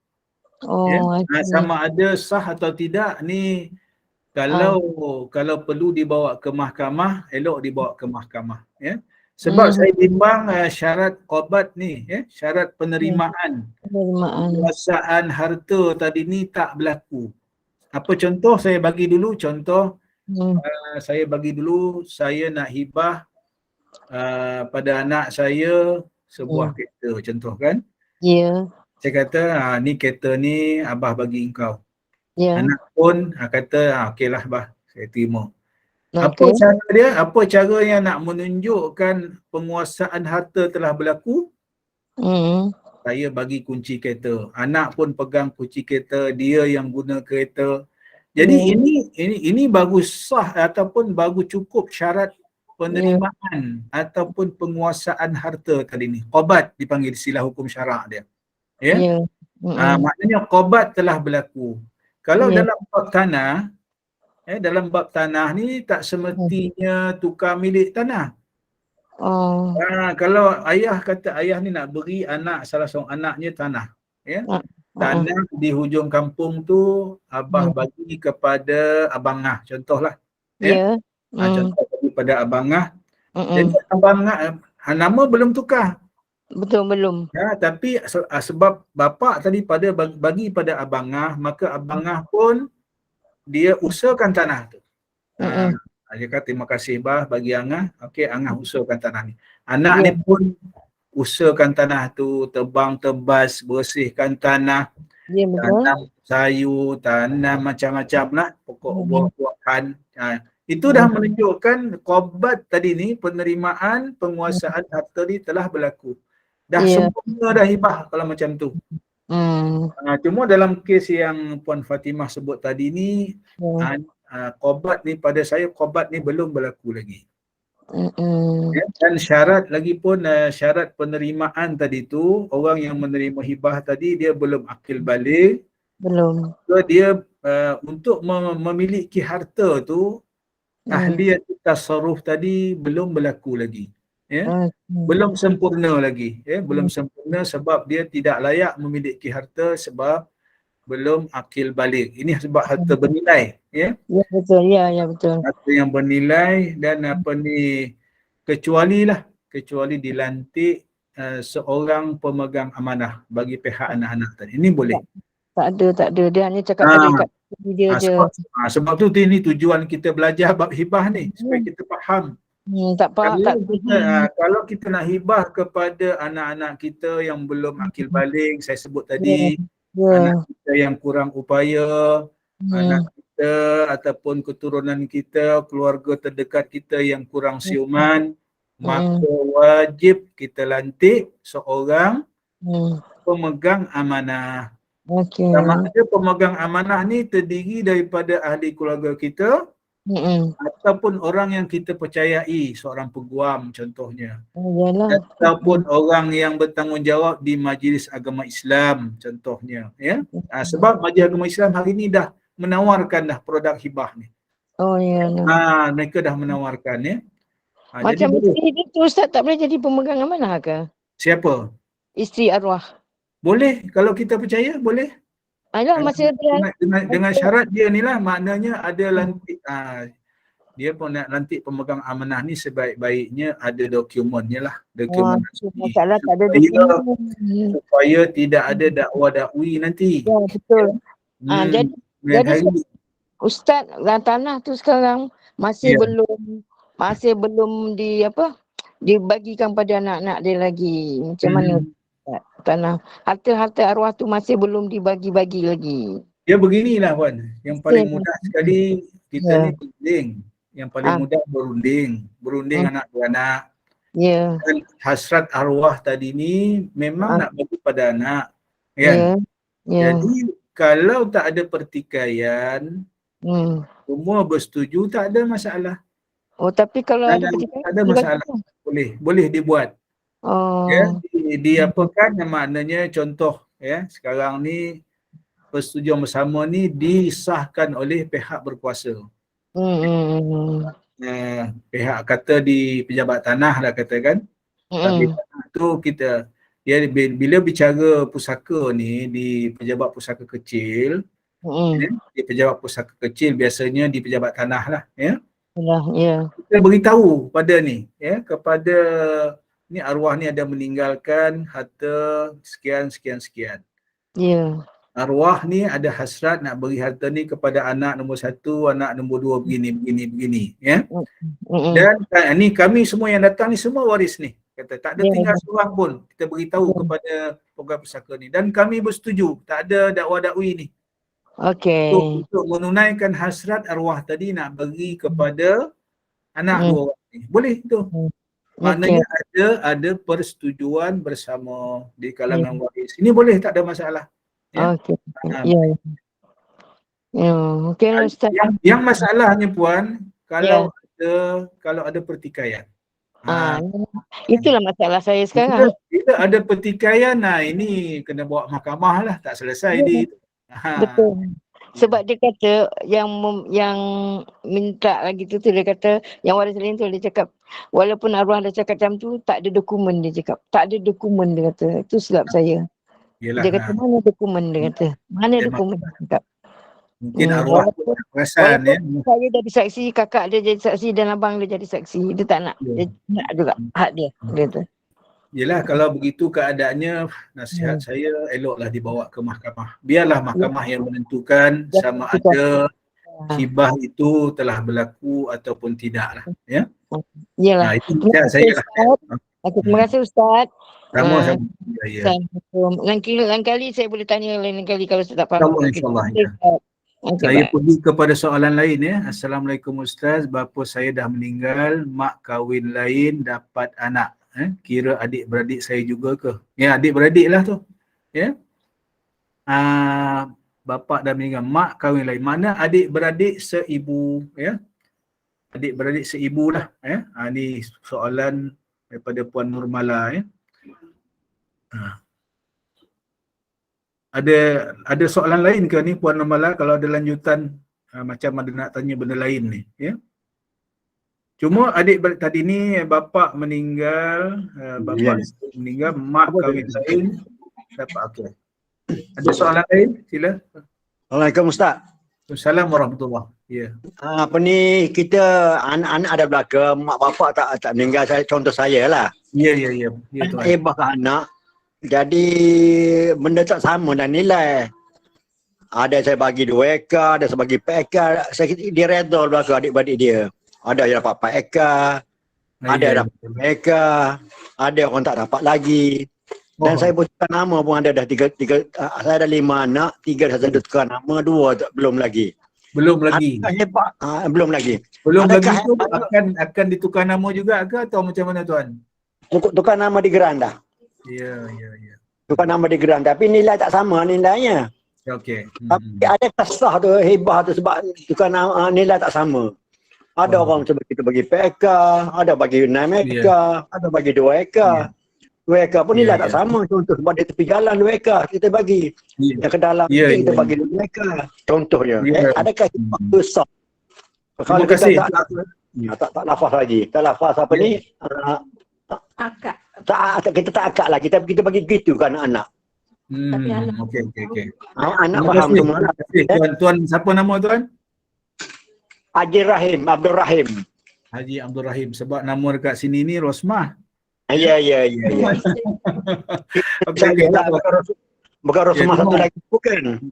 Sama ada sah atau tidak ni, kalau perlu dibawa ke mahkamah, elok dibawa ke mahkamah, ya. Sebab saya timbang syarat qabat ni, ya, syarat penerimaan penguasaan harta tadi ni tak berlaku. Apa contoh? Saya bagi dulu contoh. Saya nak hibah pada anak saya sebuah kereta, contoh kan. Saya kata, ni kereta ni abah bagi engkau. Anak pun kata, okeylah abah, saya terima. Apa cara dia? Apa cara yang nak menunjukkan penguasaan harta telah berlaku? Saya bagi kunci kereta. Anak pun pegang kunci kereta, dia yang guna kereta. Jadi ini baru sah ataupun baru cukup syarat penerimaan ataupun penguasaan harta tadi ni. Qabat dipanggil istilah hukum syarak dia. Ya. Maknanya qabat telah berlaku. Kalau dalam bab tanah, dalam bab tanah ni tak semestinya tukar milik tanah. Kalau ayah kata ayah ni nak beri salah seorang anaknya tanah, ya. Tanah di hujung kampung tu abah bagi kepada abangah, contohlah. Ya. Contoh bagi pada abangah. Jadi abangah nama belum tukar. Betul, belum. Ya, tapi sebab bapa tadi bagi pada abangah, maka abangah pun dia usahakan tanah tu. Dia kata terima kasih bah bagi angah. Okey, angah usahakan tanah ni. Anak ni pun usahakan tanah tu, tebang tebas, bersihkan tanah. Tanam sayur, tanam macam-macam lah, pokok buah-buahan. Itu dah menunjukkan qabat tadi ni, penerimaan penguasaan harta ni telah berlaku. Dah sempurna dah hibah kalau macam tu. Cuma dalam kes yang Puan Fatimah sebut tadi ni, qabat ni pada saya, qabat ni belum berlaku lagi. Dan syarat lagi pun, syarat penerimaan tadi tu, orang yang menerima hibah tadi dia belum akil baligh. Belum. So dia untuk memiliki harta tu, ahliyat tasarruf tadi belum berlaku lagi. ya. Belum sempurna lagi, ya, belum sempurna sebab dia tidak layak memiliki harta sebab belum akil balik. Ini sebab harta bernilai, ya. Ya betul, ya betul. Harta yang bernilai dan apa ni, kecuali dilantik seorang pemegang amanah bagi pihak anak-anak tadi. Ini boleh. Tak ada. Dia hanya cakap pada kat diri dia je. Sebab tu ini tujuan kita belajar bab hibah ni, supaya kita faham. Tak faham, tak Kalau kita nak hibah kepada anak-anak kita yang belum akil balik, saya sebut tadi, anak kita yang kurang upaya, anak kita ataupun keturunan kita, keluarga terdekat kita yang kurang siuman, maka wajib kita lantik seorang pemegang amanah. Sama ada pemegang amanah ni terdiri daripada ahli keluarga kita ataupun orang yang kita percayai, seorang peguam contohnya. Ataupun orang yang bertanggungjawab di majlis agama Islam contohnya, ya. Sebab majlis agama Islam hari ni dah menawarkan dah produk hibah ni. Mereka dah menawarkan, ya. Macam isteri dia tu Ustaz tak boleh jadi pemegang amanah ke? Siapa? Isteri arwah. Boleh, kalau kita percaya boleh. Dengan syarat dia ni lah, maknanya ada lantik, dia pun nak lantik pemegang amanah ni sebaik-baiknya ada dokumennya lah. Dokumen masalah tak ada dokumen. Supaya tidak ada dakwa-dakwi nanti. Ya, betul. Jadi Ustaz, tanah tu sekarang masih belum dibagikan pada anak-anak dia lagi. Macam mana tanah, harta arwah tu masih belum dibagi-bagi lagi. Ya beginilah Puan, yang paling mudah sekali kita ni berunding. Yang paling mudah berunding anak beranak. Dan hasrat arwah tadi ni memang nak bagi pada anak, kan? Jadi kalau tak ada pertikaian, semua bersetuju, tak ada masalah. Tapi kalau ada pertikaian, tak ada masalah. Boleh dibuat. Ya, diapakan maknanya, contoh, ya, sekarang ni persetujuan bersama ni disahkan oleh pihak berkuasa. Pihak kata di pejabat tanah lah katakan. Tapi tu kita, bila bicara pusaka ni di pejabat pusaka kecil, di pejabat pusaka kecil biasanya di pejabat tanah lah, ya. Kita beritahu pada ni, ya, kepada ni arwah ni ada meninggalkan harta sekian. Arwah ni ada hasrat nak beri harta ni kepada anak nombor 1, anak nombor 2 begini, ya. Dan ni kami semua yang datang ni semua waris ni. Kata tak ada tinggal seorang pun. Kita beritahu kepada pegawai pusaka ni dan kami bersetuju, tak ada dakwa-dakwi ni. Untuk menunaikan hasrat arwah tadi nak bagi kepada anak 2 orang ni. Boleh tu. Maknanya ada persetujuan bersama di kalangan waris. Ini boleh, tak ada masalah. Ya? Yang masalahnya Puan, kalau ada pertikaian. Itulah masalah saya sekarang. Bila ada pertikaian, ini kena bawa mahkamah lah, tak selesai Betul. Sebab dia kata yang minta lagi tu dia kata, yang waris lain tu dia cakap walaupun arwah dah cakap macam tu, tak ada dokumen dia cakap. Tak ada dokumen dia kata. Itu silap saya. Dia kata mana dokumen dia kata. Mana dokumen dia cakap. Mungkin arwah perasan, ya. Saya jadi saksi, kakak dia jadi saksi dan abang dia jadi saksi. Dia tak nak. Dia nak juga hak dia. Dia kata. Yelah, kalau begitu keadaannya, nasihat saya eloklah dibawa ke mahkamah. Biarlah mahkamah yang menentukan sama ada hibah itu telah berlaku ataupun tidak lah. Ya? Yalah. Itu nasihat saya lah. Terima kasih Ustaz. Sama-sama. Lain kali saya boleh tanya lain kali kalau saya tak faham. InsyaAllah. Saya pergi kepada soalan lain, ya. Assalamualaikum Ustaz, bapa saya dah meninggal, mak kahwin lain dapat anak. Kira adik-beradik saya juga ke? Ya, adik-beradik lah tu. Ya. Bapa dah meninggal, mak kahwin lain. Mana adik-beradik seibu, ya. Adik-beradik seibu lah, ya. Ini soalan daripada Puan Nurmala, ya. Ada soalan lain ke ni Puan Nurmala? Kalau ada lanjutan macam ada nak tanya benda lain ni, ya. Cuma adik-beradik tadi ni bapa meninggal, bapa meninggal, mak kahwin lain, dapat okey. Ada soalan lain? Sila. Assalamualaikum Ustaz. Assalamualaikum warahmatullahi. Ya. Apa ni, kita anak-anak ada belaka, mak bapak tak meninggal, contoh saya lah. Ya, ya, ya. Ya, tuan. Hebah ke anak, jadi benda tak sama dan nilai. Ada saya bagi 2 ekar, ada saya bagi 4 ekar, dia redha belaka adik-beradik dia. Ada yang dapat 4 ekar, ada yang dapat 5 ekar, ada orang tak dapat lagi. Dan saya pun tukar nama pun ada dah tiga, saya ada 5 anak, 3 saya tukar nama, 2 belum lagi. Belum lagi. Adakah hebat? Belum lagi. Belum Adakah lagi tu hebat? akan ditukar nama juga ke atau macam mana tuan? Tukar nama di geran dah. Ya, ya, ya. Tukar nama di geran, tapi nilai tak sama nilainya. Okey. Tapi ada kesah tu, hebah tu sebab tukar nama, nilai tak sama. Ada orang macam kita bagi 4 ekar, ada bagi 6 ekar, ada bagi 2 ekar. 2 ekar pun nilai tak sama. Contoh sebab dia tepi jalan 2 ekar, kita bagi. Yang ke dalam kita bagi 2 ekar. Contohnya. Adakah hebah besar? Terima kasih. Tak lafaz lagi. Tak lafaz apa ni? Akak. Kita tak akak lah. Kita bagi gitu ke anak-anak. Okey. Anak faham semua lah. Tuan, siapa nama tuan? Haji Rahim, Abdul Rahim. Haji Abdul Rahim. Sebab nama dekat sini ni Rosmah. Ya. Okey, tak apa. Bukan Rosmah satu lagi, bukan.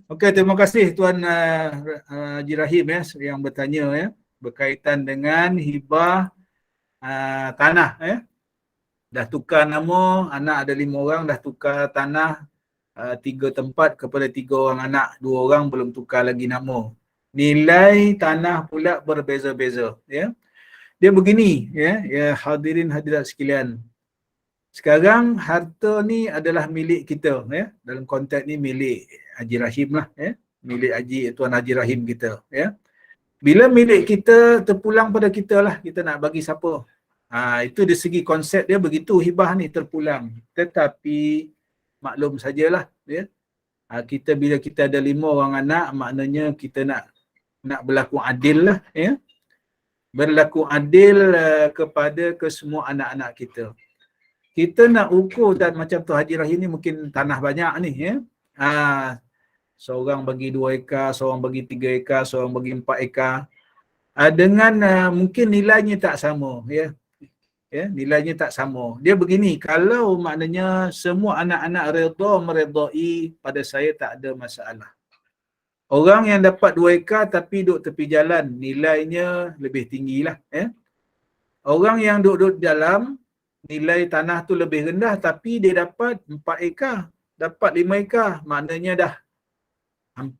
Okey, terima kasih Tuan Haji Rahim ya yang bertanya ya berkaitan dengan hibah tanah ya. Dah tukar nama, anak ada 5 orang dah tukar tanah 3 tempat kepada 3 orang anak, 2 orang belum tukar lagi nama. Nilai tanah pula berbeza-beza ya. Dia begini ya hadirin hadirat sekalian. Sekarang harta ni adalah milik kita ya. Dalam konteks ni milik Haji Rahim lah ya. Milik Tuan Haji Rahim kita ya. Bila milik kita terpulang pada kita lah, kita nak bagi siapa. Itu dari segi konsep dia begitu, hibah ni terpulang. Tetapi maklum sajalah ya. Kita bila kita ada 5 orang anak, maknanya kita nak berlaku adil lah ya. Berlaku adil kepada semua anak-anak kita. Kita nak ukur dan macam tu Haji Rahim ni mungkin tanah banyak ni ya. Seorang bagi 2 ekar, seorang bagi 3 ekar, seorang bagi 4 ekar. Dengan mungkin nilainya tak sama ya. Nilainya tak sama. Dia begini, kalau maknanya semua anak-anak redha meredai, pada saya tak ada masalah. Orang yang dapat 2 ekar tapi duduk tepi jalan, nilainya lebih tinggilah ya. Orang yang duduk dalam, nilai tanah tu lebih rendah tapi dia dapat 4 ekar, dapat 5 ekar, maknanya dah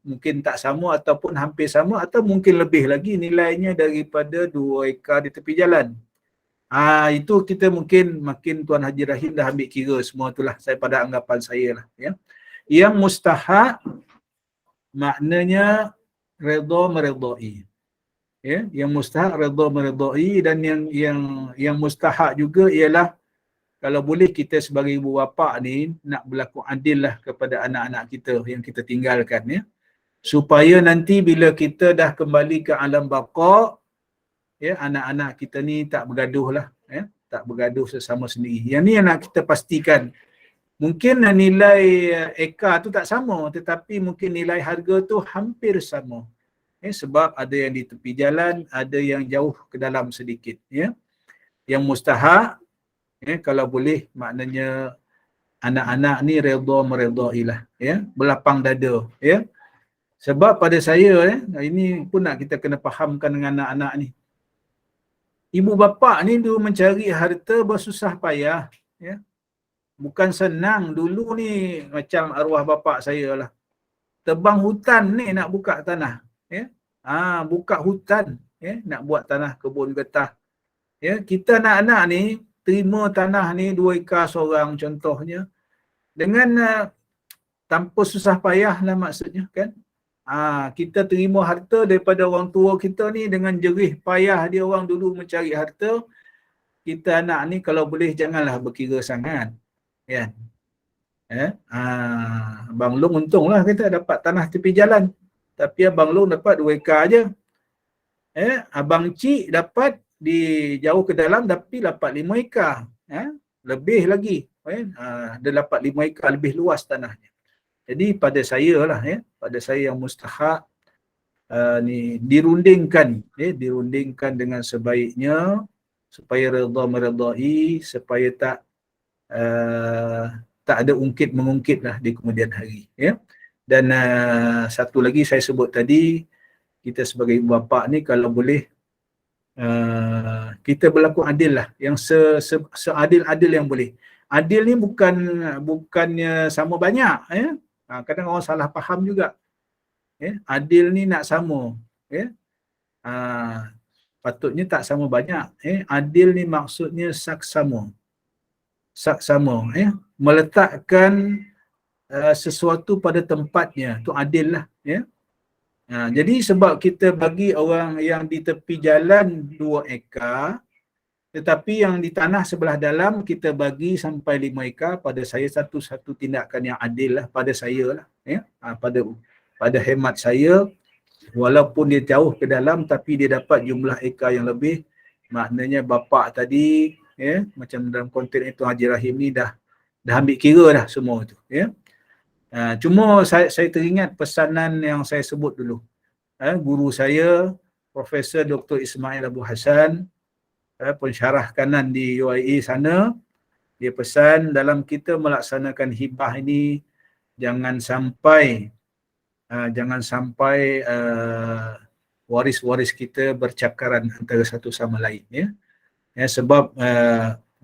mungkin tak sama ataupun hampir sama atau mungkin lebih lagi nilainya daripada 2 ekar di tepi jalan. Itu kita makin Tuan Haji Rahim dah ambil kira semua itulah, saya pada anggapan saya lah ya. Yang mustahak maknanya redha meredai. Ya, yang mustahak redha meredai, dan yang mustahak juga ialah kalau boleh kita sebagai ibu bapa ni nak berlaku adil lah kepada anak-anak kita yang kita tinggalkan ya. Supaya nanti bila kita dah kembali ke alam baqa ya, anak-anak kita ni tak bergaduh lah ya, tak bergaduh sesama sendiri. Yang ni yang nak kita pastikan. Mungkin nilai ekar tu tak sama, tetapi mungkin nilai harga tu hampir sama. Sebab ada yang di tepi jalan, ada yang jauh ke dalam sedikit ya. Yang mustahak kalau boleh maknanya anak-anak ni redha meredailah ya, berlapang dada ya. Sebab pada saya ini pun nak kita kena fahamkan dengan anak-anak ni. Ibu bapa ni dulu mencari harta bersusah payah ya. Bukan senang. Dulu ni macam arwah bapa saya lah, tebang hutan ni nak buka tanah ya. Buka hutan ya, nak buat tanah kebun getah ya. Kita anak-anak ni terima tanah ni 2 ekar seorang contohnya dengan tanpa susah payah lah maksudnya kan. Kita terima harta daripada orang tua kita ni dengan jerih payah dia orang dulu mencari harta. Kita anak ni kalau boleh janganlah berkira sangat kan. Abang Long untunglah kita dapat tanah tepi jalan, tapi Abang Long dapat 2 ekar je abang cik dapat di jauh ke dalam tapi dapat 5 ekar. Lebih lagi. Dia dapat 5 ekar lebih luas tanahnya. Jadi pada saya lah, pada saya yang mustahak ni dirundingkan dengan sebaiknya supaya redha meredai, supaya tak ada ungkit-mengungkit lah di kemudian hari. Dan satu lagi saya sebut tadi, kita sebagai ibu bapa ni kalau boleh kita berlaku adil lah, yang seadil-adil yang boleh. Adil ni bukannya sama banyak, kadang orang salah faham juga. Adil ni nak sama, patutnya tak sama banyak. Adil ni maksudnya saksama, meletakkan sesuatu pada tempatnya, tu adil lah. Jadi sebab kita bagi orang yang di tepi jalan 2 ekar, tetapi yang di tanah sebelah dalam kita bagi sampai 5 ekar, pada saya satu tindakan yang adil lah pada saya lah. Pada hemat saya, walaupun dia jauh ke dalam tapi dia dapat jumlah ekar yang lebih, maknanya bapa tadi, macam dalam konteks itu Haji Rahim ni dah ambil kira dah semua tu. Cuma saya teringat pesanan yang saya sebut dulu. Guru saya, Profesor Dr. Ismail Abu Hassan, pensyarah kanan di UIA sana, dia pesan dalam kita melaksanakan hibah ini jangan sampai waris-waris kita bercakaran antara satu sama lain. Sebab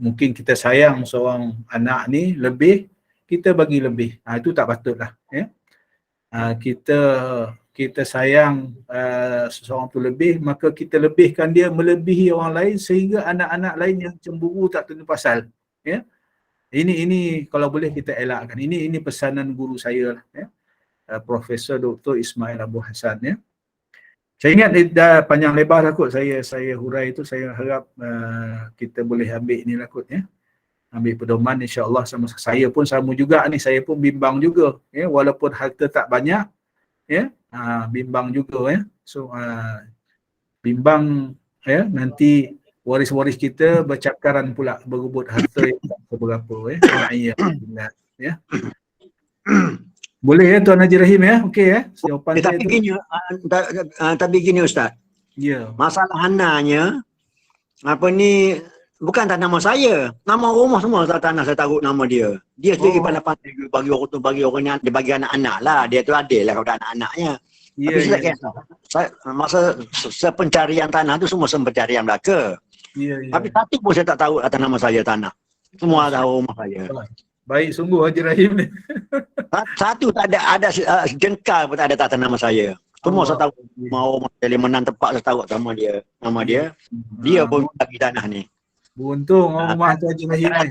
mungkin kita sayang seorang anak ni lebih, kita bagi lebih. Itu tak patutlah. Kita sayang seseorang tu lebih, maka kita lebihkan dia melebihi orang lain sehingga anak-anak lain yang cemburu tak tahu pasal. Ini kalau boleh kita elakkan. Ini pesanan guru saya lah. Profesor Dr. Ismail Abu Hassan. Saya ingat dah panjang lebar lah kot saya hurai itu. Saya harap kita boleh ambil ni lah kot. Ambil pedoman, insya-Allah. Sama saya pun sama juga ni, saya pun bimbang juga. Walaupun harta tak banyak, bimbang juga. So bimbang nanti waris-waris kita bercakaran pula berebut harta yang tak seberapa. Boleh Tuan Haji Rahim Okey jawapan saya tapi gini Ustaz. Masalah hananya ni bukan atas nama saya. Nama rumah semua tanah saya taruh nama dia. Dia sendiri pandai-pandai bagi orang tu, bagi orang ni, dia bagi anak-anak lah. Dia tu adil lah kepada anak-anaknya. Tapi saya tak kisah. Masa sepencarian tanah tu semua sepencarian belaka. Tapi satu pun saya tak tahu atas nama saya tanah. Semua tahu rumah saya. Baik sungguh Haji Rahim ni. Satu tak ada jengkal pun tak ada atas nama saya. Semua saya tahu. Mau menang tempat saya tahu nama dia. Dia pun bagi tanah ni. Beruntung rumah tu Haji Rahim ni.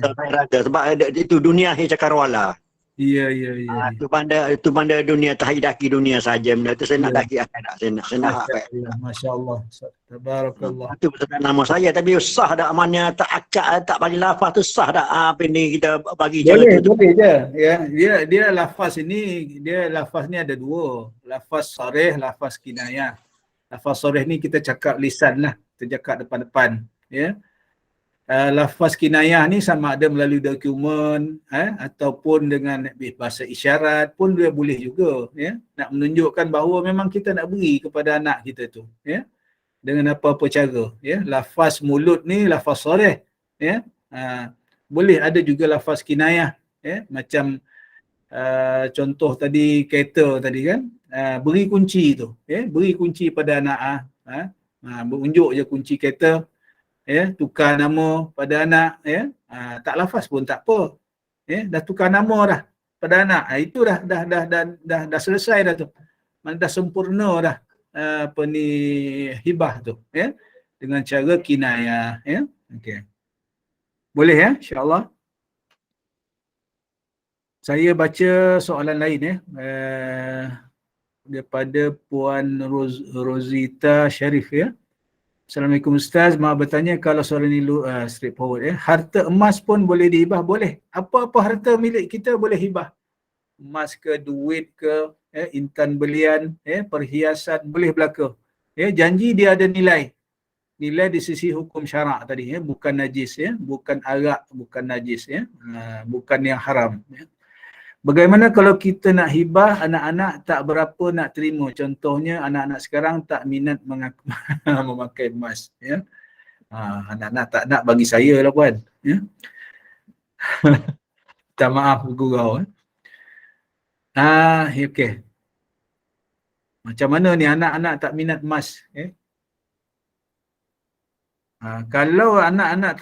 Sebab itu dunia cakarwala. Ya. Itu pandai dunia, tahidaki dunia saja. Benda tu saya nak daki akhirat. Saya nak Masya-Allah. Tabarakallah. Itu betul nama saya, tapi sah dak mana tak akak, tak bagi lafaz tu sah dak apa ni kita bagi je. Boleh je. Dia lafaz ini, lafaz ni ada dua. Lafaz sarih, lafaz kinayah. Lafaz sarih ni kita cakap lisan lah. Kita cakap depan-depan. Lafaz kinayah ni sama ada melalui dokumen ataupun dengan bahasa isyarat pun dia boleh juga, nak menunjukkan bahawa memang kita nak beri kepada anak kita tu, dengan apa-apa cara. Lafaz mulut ni lafaz sarih, boleh ada juga lafaz kinayah, macam contoh tadi kereta tadi kan, beri kunci tu, beri kunci pada anak, berunjuk je kunci kereta, tukar nama pada anak, tak lafaz pun tak apa, dah tukar nama dah pada anak, itu dah selesai dah tu, dah sempurna dah apa ni hibah tu, dengan cara kinayah. Okey, boleh insya-Allah. Saya baca soalan lain daripada Puan Rosita Sharif. Assalamualaikum Ustaz, maaf bertanya, kalau soalan ni straightforward, harta emas pun boleh dihibah? Boleh. Apa-apa harta milik kita boleh hibah. Emas ke, duit ke, intan belian, perhiasan, boleh belaka. Ya, janji dia ada nilai. Nilai di sisi hukum syarak tadi, ya, bukan najis, ya, bukan arak, bukan najis, ya, bukan yang haram. Ya. Bagaimana kalau kita nak hibah, anak-anak tak berapa nak terima? Contohnya anak-anak sekarang tak minat memakai emas, ya. Anak-anak tak nak, bagi saya lah puan, ya. Minta maaf gurau. Okey. Macam mana ni anak-anak tak minat emas? Kalau anak-anak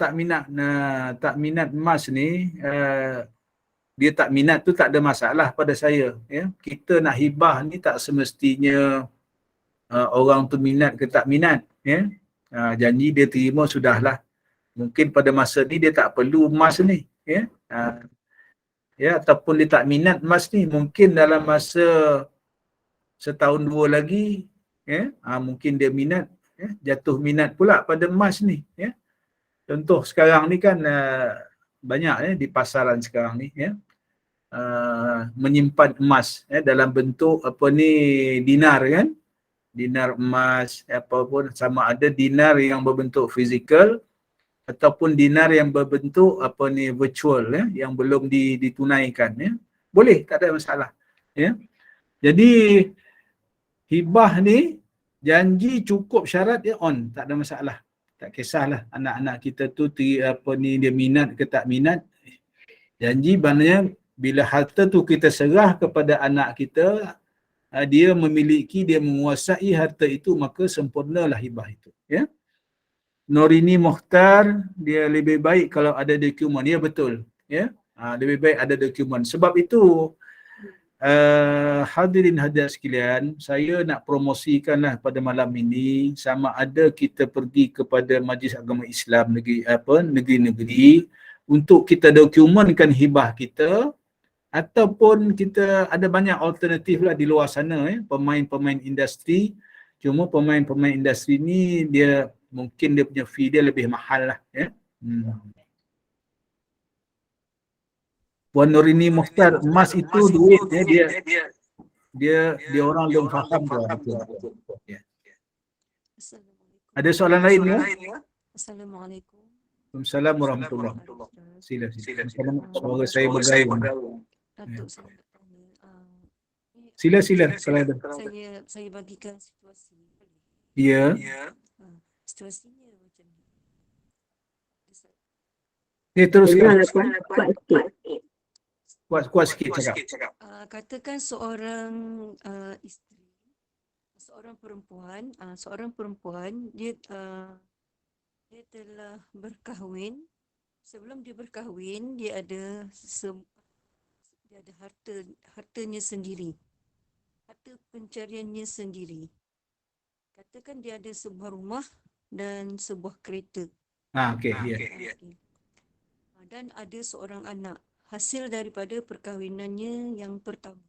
tak minat emas ni, dia tak minat tu tak ada masalah pada saya. Ya. Kita nak hibah ni tak semestinya orang tu minat ke tak minat. Ya. Janji dia terima sudahlah. Mungkin pada masa ni dia tak perlu emas ni. Ya. Ya, ataupun dia tak minat emas ni. Mungkin dalam masa setahun dua lagi, ya, mungkin dia minat, ya, jatuh minat pula pada emas ni. Ya. Contoh sekarang ni kan banyak, ya, di pasaran sekarang ni, ya, menyimpan emas, ya, dalam bentuk apa ni, dinar kan, dinar emas, apapun, sama ada dinar yang berbentuk fizikal ataupun dinar yang berbentuk apa ni, virtual, ya, yang belum ditunaikan, ya. Boleh, tak ada masalah, ya. Jadi hibah ni janji cukup syarat dia on, tak ada masalah. Tak kisahlah anak-anak kita tu apa ni, dia minat ke tak minat. Janji maknanya bila harta tu kita serah kepada anak kita, dia memiliki, dia menguasai harta itu, maka sempurnalah hibah itu, ya. Norini Mukhtar, dia lebih baik kalau ada dokumen. Ya, betul, ya. Lebih baik ada dokumen. Sebab itu hadirin hadirat sekalian, saya nak promosikanlah pada malam ini, sama ada kita pergi kepada Majlis Agama Islam negeri-negeri untuk kita dokumenkan hibah kita, ataupun kita ada banyak alternatif lah di luar sana, ya, pemain-pemain industri. Cuma pemain-pemain industri ni dia mungkin dia punya fee dia lebih mahal lah, ya. Puan Norini Mukhtar, emas itu duit, ya, dia orang belum faham tu. Ya. Ada soalan lain, ya? Assalamualaikum. Waalaikumsalam warahmatullahi wabarakatuh. Sila. Suara saya bergaung. Datuk, saya nak tanya. Sila. Kalau ada. Saya bagikan situasi. Ya. Situasinya macam ni. Teruskan. Kuat sikit cakap. Katakan seorang isteri, seorang perempuan, dia telah berkahwin. Sebelum dia berkahwin, dia ada hartanya sendiri, harta pencariannya sendiri. Katakan dia ada sebuah rumah dan sebuah kereta. Okey, ya. Dan ada seorang anak hasil daripada perkahwinannya yang pertama.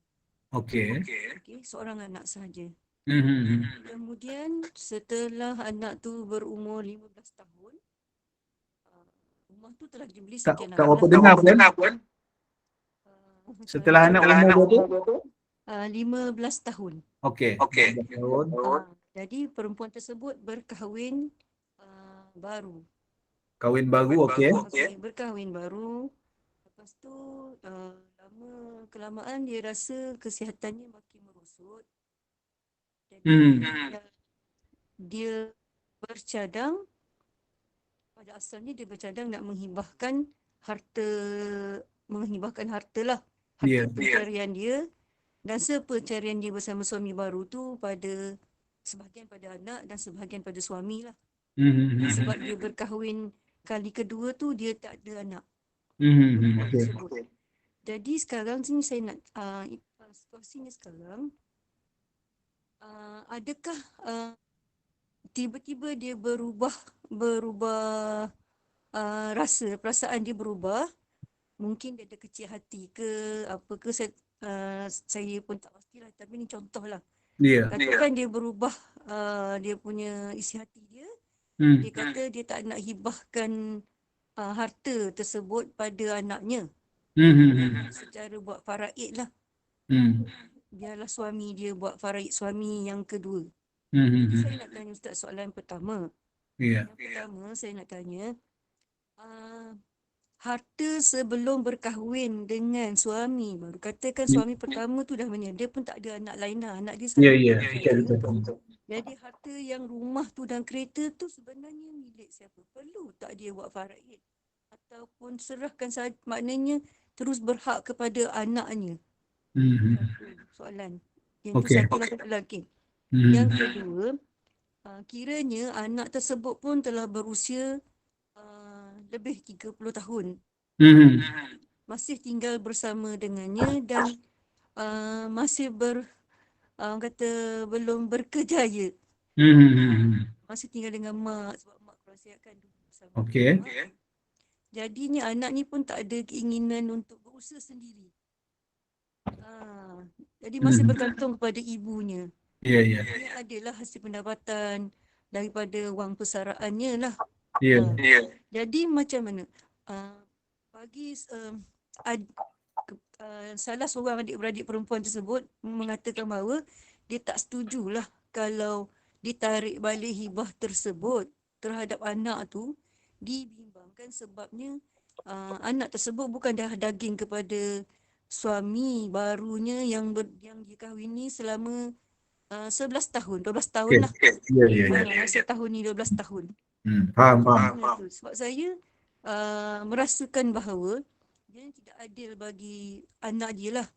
Okey. Seorang anak sahaja. Mhm. Kemudian setelah anak tu berumur 15 tahun, rumah tu telah dibeli sekian Tak apa dengar pun. Setelah anak umur berapa? 15 tahun. Okey. Jadi perempuan tersebut berkahwin baru. Kahwin baru, okey. Berkahwin baru. Lepas tu lama kelamaan dia rasa kesihatannya makin merosot. Jadi dia bercadang, pada asalnya dia bercadang nak menghibahkan harta lah, harta pencarian dia dan sepencarian dia bersama suami baru tu pada sebahagian pada anak dan sebahagian pada suami lah. Sebab dia berkahwin kali kedua tu dia tak ada anak. Okey. Jadi sekarang ni saya nak situasinya sekarang, adakah tiba-tiba dia berubah perasaan dia berubah, mungkin dia ada kecil hati ke apa ke, saya pun tak pastilah, tapi ni contoh lah. Katakan dia berubah dia punya isi hati dia. Dia kata dia tak nak hibahkan harta tersebut pada anaknya. Secara buat faraid lah. Biarlah suami dia buat faraid, suami yang kedua. Saya nak tanya Ustaz soalan pertama. Ya. Yang pertama saya nak tanya, harta sebelum berkahwin dengan suami baru, katakan suami pertama tu dah meninggal, dia pun tak ada anak lain lah, anak dia Ya, satu ya. je. Betul. Jadi harta yang rumah tu dan kereta tu sebenarnya milik siapa? Perlu tak dia buat faraid? Ataupun serahkan saja, maknanya terus berhak kepada anaknya? Satu soalan. Yang tu Okey. satu lelaki. Hmm. Yang kedua, kiranya anak tersebut pun telah berusia lebih 30 tahun. Masih tinggal bersama dengannya dan masih kata belum berkejaya. Masih tinggal dengan mak sebab mak kurang sihat kan dulu bersama. Okey. Mak. Jadinya anak ni pun tak ada keinginan untuk berusaha sendiri. Jadi masih bergantung kepada ibunya. Ya, ya. Ini adalah hasil pendapatan daripada wang persaraannya lah. Ya. Jadi macam mana? Bagi salah seorang adik-beradik perempuan tersebut mengatakan bahawa dia tak setujulah kalau ditarik balik hibah tersebut terhadap anak tu, dibimbangkan sebabnya anak tersebut bukan darah daging kepada suami barunya yang dikahwini selama 11 tahun, 12 tahun lah. Ya. Setahun ni 12 tahun. Faham. Sebab saya merasakan bahawa dia tidak adil bagi anak dia lah.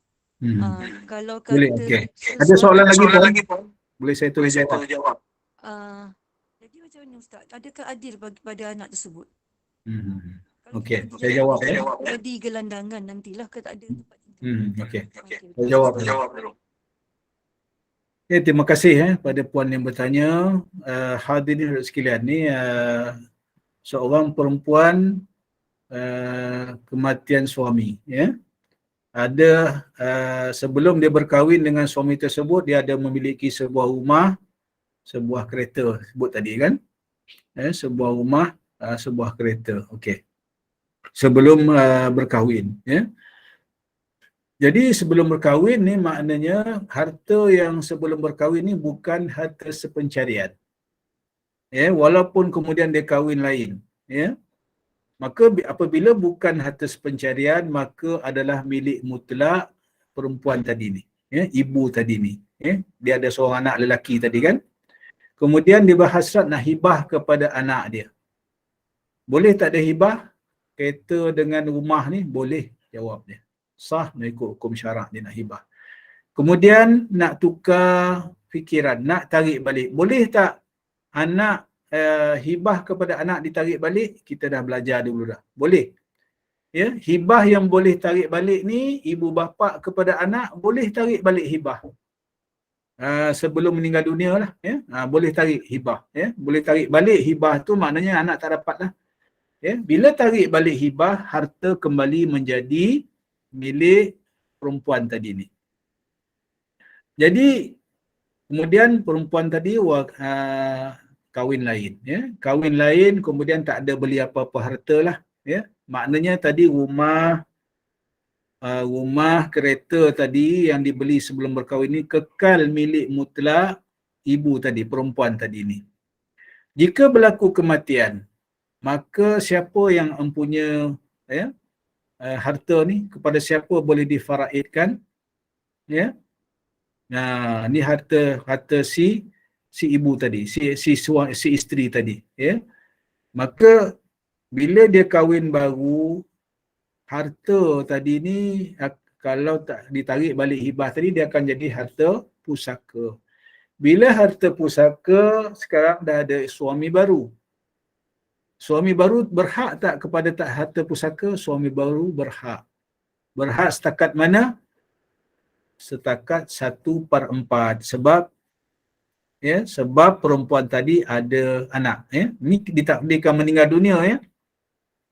Kalau Boleh, kata okey. Ada soalan lagi, Puan? Boleh saya tulis jawab? Jadi macam mana Ustaz? Adakah adil pada anak tersebut? Okey, saya jawab ya. Jadi gelandangan nantilah ke tak ada tempat tinggal. Okey. Saya jawab dulu. Okay, terima kasih pada puan yang bertanya. Hadirin sekalian, ni seorang perempuan kematian suami, ya. Ada sebelum dia berkahwin dengan suami tersebut, dia ada memiliki sebuah rumah, sebuah kereta, sebut tadi kan, sebuah rumah, sebuah kereta. Okey, sebelum berkahwin, ya. Jadi sebelum berkahwin ni maknanya harta yang sebelum berkahwin ni bukan harta sepencarian, ya, walaupun kemudian dia kahwin lain, ya. Maka apabila bukan harta sepencarian, maka adalah milik mutlak perempuan tadi ni, ya, ibu tadi ni, ya. Dia ada seorang anak lelaki tadi kan. Kemudian dia berhasrat nak hibah kepada anak dia. Boleh tak ada hibah kereta dengan rumah ni? Boleh, jawab dia. Sah mengikut hukum syarak dia nak hibah. Kemudian nak tukar fikiran, nak tarik balik. Boleh tak anak hibah kepada anak ditarik balik? Kita dah belajar dulu dah. Boleh. Ya, hibah yang boleh tarik balik ni, ibu bapa kepada anak boleh tarik balik hibah. Sebelum meninggal dunia lah, ya. Boleh tarik hibah, ya. Boleh tarik balik hibah tu maknanya anak tak dapat lah. Ya, bila tarik balik hibah, harta kembali menjadi milik perempuan tadi ni. Jadi kemudian perempuan tadi kahwin lain, ya. Kahwin lain kemudian tak ada beli apa-apa harta lah, ya. Maknanya tadi rumah kereta tadi yang dibeli sebelum berkahwin ni kekal milik mutlak ibu tadi, perempuan tadi ni. Jika berlaku kematian, maka siapa yang mempunyai, ya, harta ni, kepada siapa boleh difaraidkan, ya. Nah, ni harta si ibu tadi, si isteri tadi, ya. Maka bila dia kahwin baru, harta tadi ni kalau tak ditarik balik hibah tadi, dia akan jadi harta pusaka. Bila harta pusaka, sekarang dah ada suami baru. Suami baru berhak tak kepada harta pusaka? Suami baru berhak. Berhak setakat mana? Setakat 1/4. Sebab, ya, sebab perempuan tadi ada anak, ya. Ni ditakdirkan meninggal dunia, ya.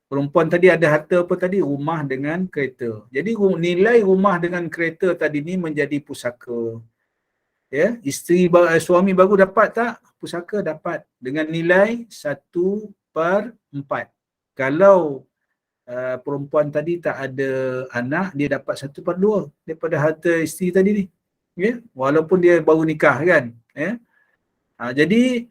Perempuan tadi ada harta apa tadi? Rumah dengan kereta. Jadi nilai rumah dengan kereta tadi ni menjadi pusaka. Ya, suami baru dapat tak? Pusaka dapat dengan nilai 1/4. Kalau perempuan tadi tak ada anak, dia dapat 1/2 daripada harta isteri tadi ni. Ya, walaupun dia baru nikah kan, ya. Jadi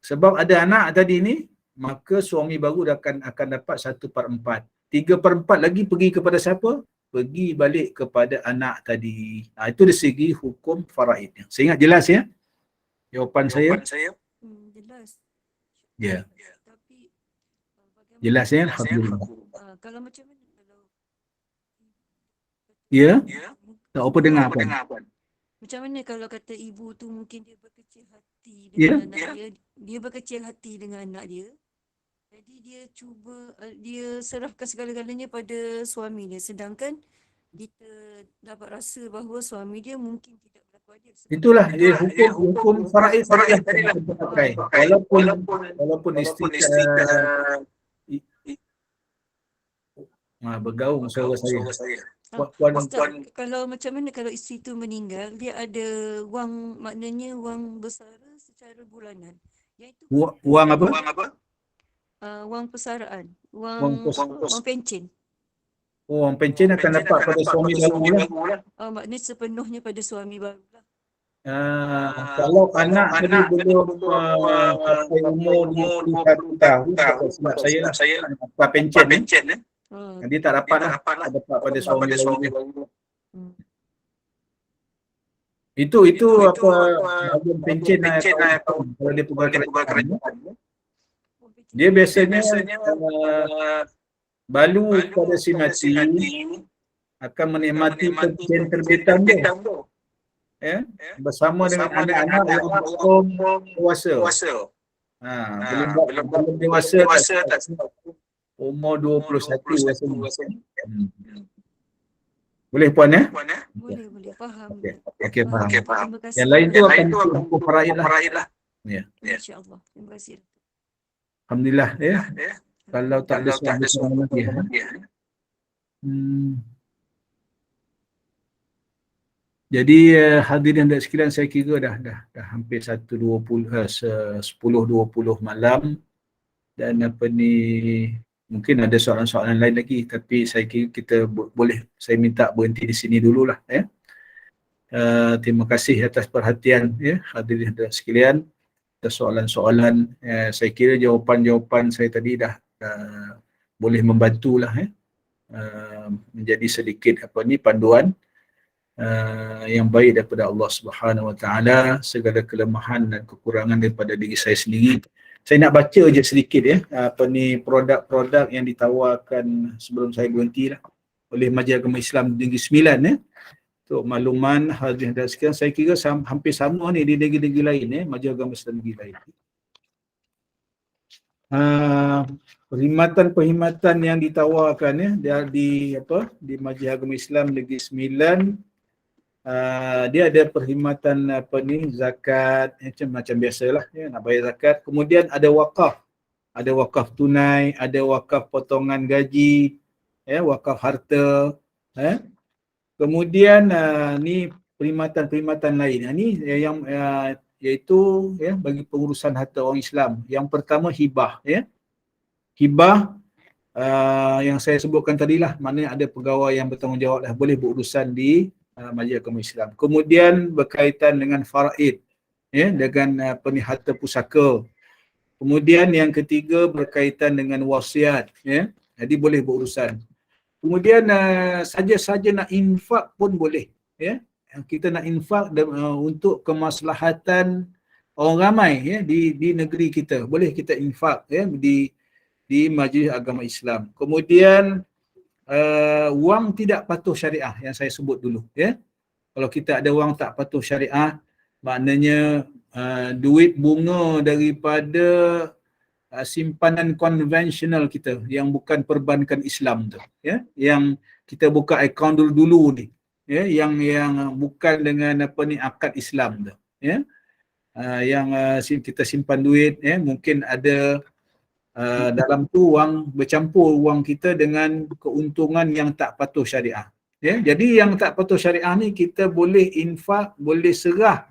sebab ada anak tadi ni, maka suami baru akan dapat 1/4. 3/4 lagi pergi kepada siapa? Pergi balik kepada anak tadi. Itu dari segi hukum faraid. Saya ingat jelas ya jawapan saya? Jelas. Ya. Tapi bagaimana Jelas ya? Alhamdulillah. kalau macam mana kalau Ya? Tak apa dengar apa? Macam mana kalau kata ibu tu mungkin dia berkecil hati Ya? dengan anak dia, dia berkecil hati dengan anak dia. Jadi dia cuba, dia serahkan segala-galanya pada suami dia. Sedangkan kita dapat rasa bahawa suami dia mungkin tidak berlaku adil. Itulah dia hukum faraid tadi lah yang kita pakai. Walaupun isteri bergaung suara saya. Ustaz, kalau macam mana kalau isteri tu meninggal, dia ada wang, maknanya wang bersara secara bulanan. Iaitu Wang apa? Wang persaraan, wang pencen. Wang pencen akan dapat pada suami baru lah. Maknanya sepenuhnya pada suami baru lah. Kalau anak tadi belum sampai umur 21 tahun, sebab saya dapat pencen dia tak dapat lah, dapat pada suami baru. Itu apa bagian pencen kalau dia pegawai kerajaan. Dia biasanya balu pada si mati akan menikmati pencen terbitan dia. Ya, bersama dengan anak-anak yang belum dewasa. Belum dewasa tak umur 21 rasa. Boleh puan ya? Boleh, faham. Okey, faham. Terima kasih. Yang lain tu akan hukum faraid lah. Ya. InsyaAllah. Terima kasih. Alhamdulillah ya. Kalau tak ada soalan lagi ya. Jadi hadirin dan sekalian, saya kira dah hampir 10:20 malam, dan mungkin ada soalan-soalan lain lagi, tapi saya kira kita saya minta berhenti di sini dululah ya. Terima kasih atas perhatian ya hadirin dan sekalian. Atas soalan-soalan, saya kira jawapan-jawapan saya tadi dah boleh membantulah ya. Menjadi sedikit panduan yang baik daripada Allah Subhanahu Wa Taala. Segala kelemahan dan kekurangan daripada diri saya sendiri. Saya nak baca je sedikit ya produk-produk yang ditawarkan sebelum saya berhenti lah oleh Majlis Agama Islam Negeri Sembilan ya. Untuk makluman hadirin dan sekalian, saya kira hampir sama ni di negeri-negeri lain ya, Majlis Agama Islam negeri lain. Perkhidmatan yang ditawarkan ya di Majlis Agama Islam Negeri Sembilan, dia ada perkhidmatan zakat macam biasalah ya, nak bayar zakat. Kemudian ada wakaf tunai, ada wakaf potongan gaji ya, wakaf harta ya. Kemudian ni perkhidmatan lain. Ni yang iaitu ya bagi pengurusan harta orang Islam. Yang pertama hibah ya. Hibah yang saya sebutkan tadilah, maknanya ada pegawai yang bertanggungjawab dah boleh berurusan di Majlis Agama Islam. Kemudian berkaitan dengan faraid ya, dengan harta pusaka. Kemudian yang ketiga berkaitan dengan wasiat ya. Jadi boleh berurusan. Kemudian saja-saja nak infak pun boleh ya. Kita nak infak untuk kemaslahatan orang ramai ya di negeri kita. Boleh kita infak ya di Majlis Agama Islam. Kemudian wang tidak patuh syariah yang saya sebut dulu ya. Kalau kita ada wang tak patuh syariah, maknanya duit bunga daripada simpanan konvensional kita yang bukan perbankan Islam tu ya, yang kita buka akaun dulu ni ya, yang bukan dengan akad Islam tu ya, yang kita simpan duit ya, mungkin ada dalam tu wang bercampur wang kita dengan keuntungan yang tak patuh syariah ya. Jadi yang tak patuh syariah ni kita boleh infak, boleh serah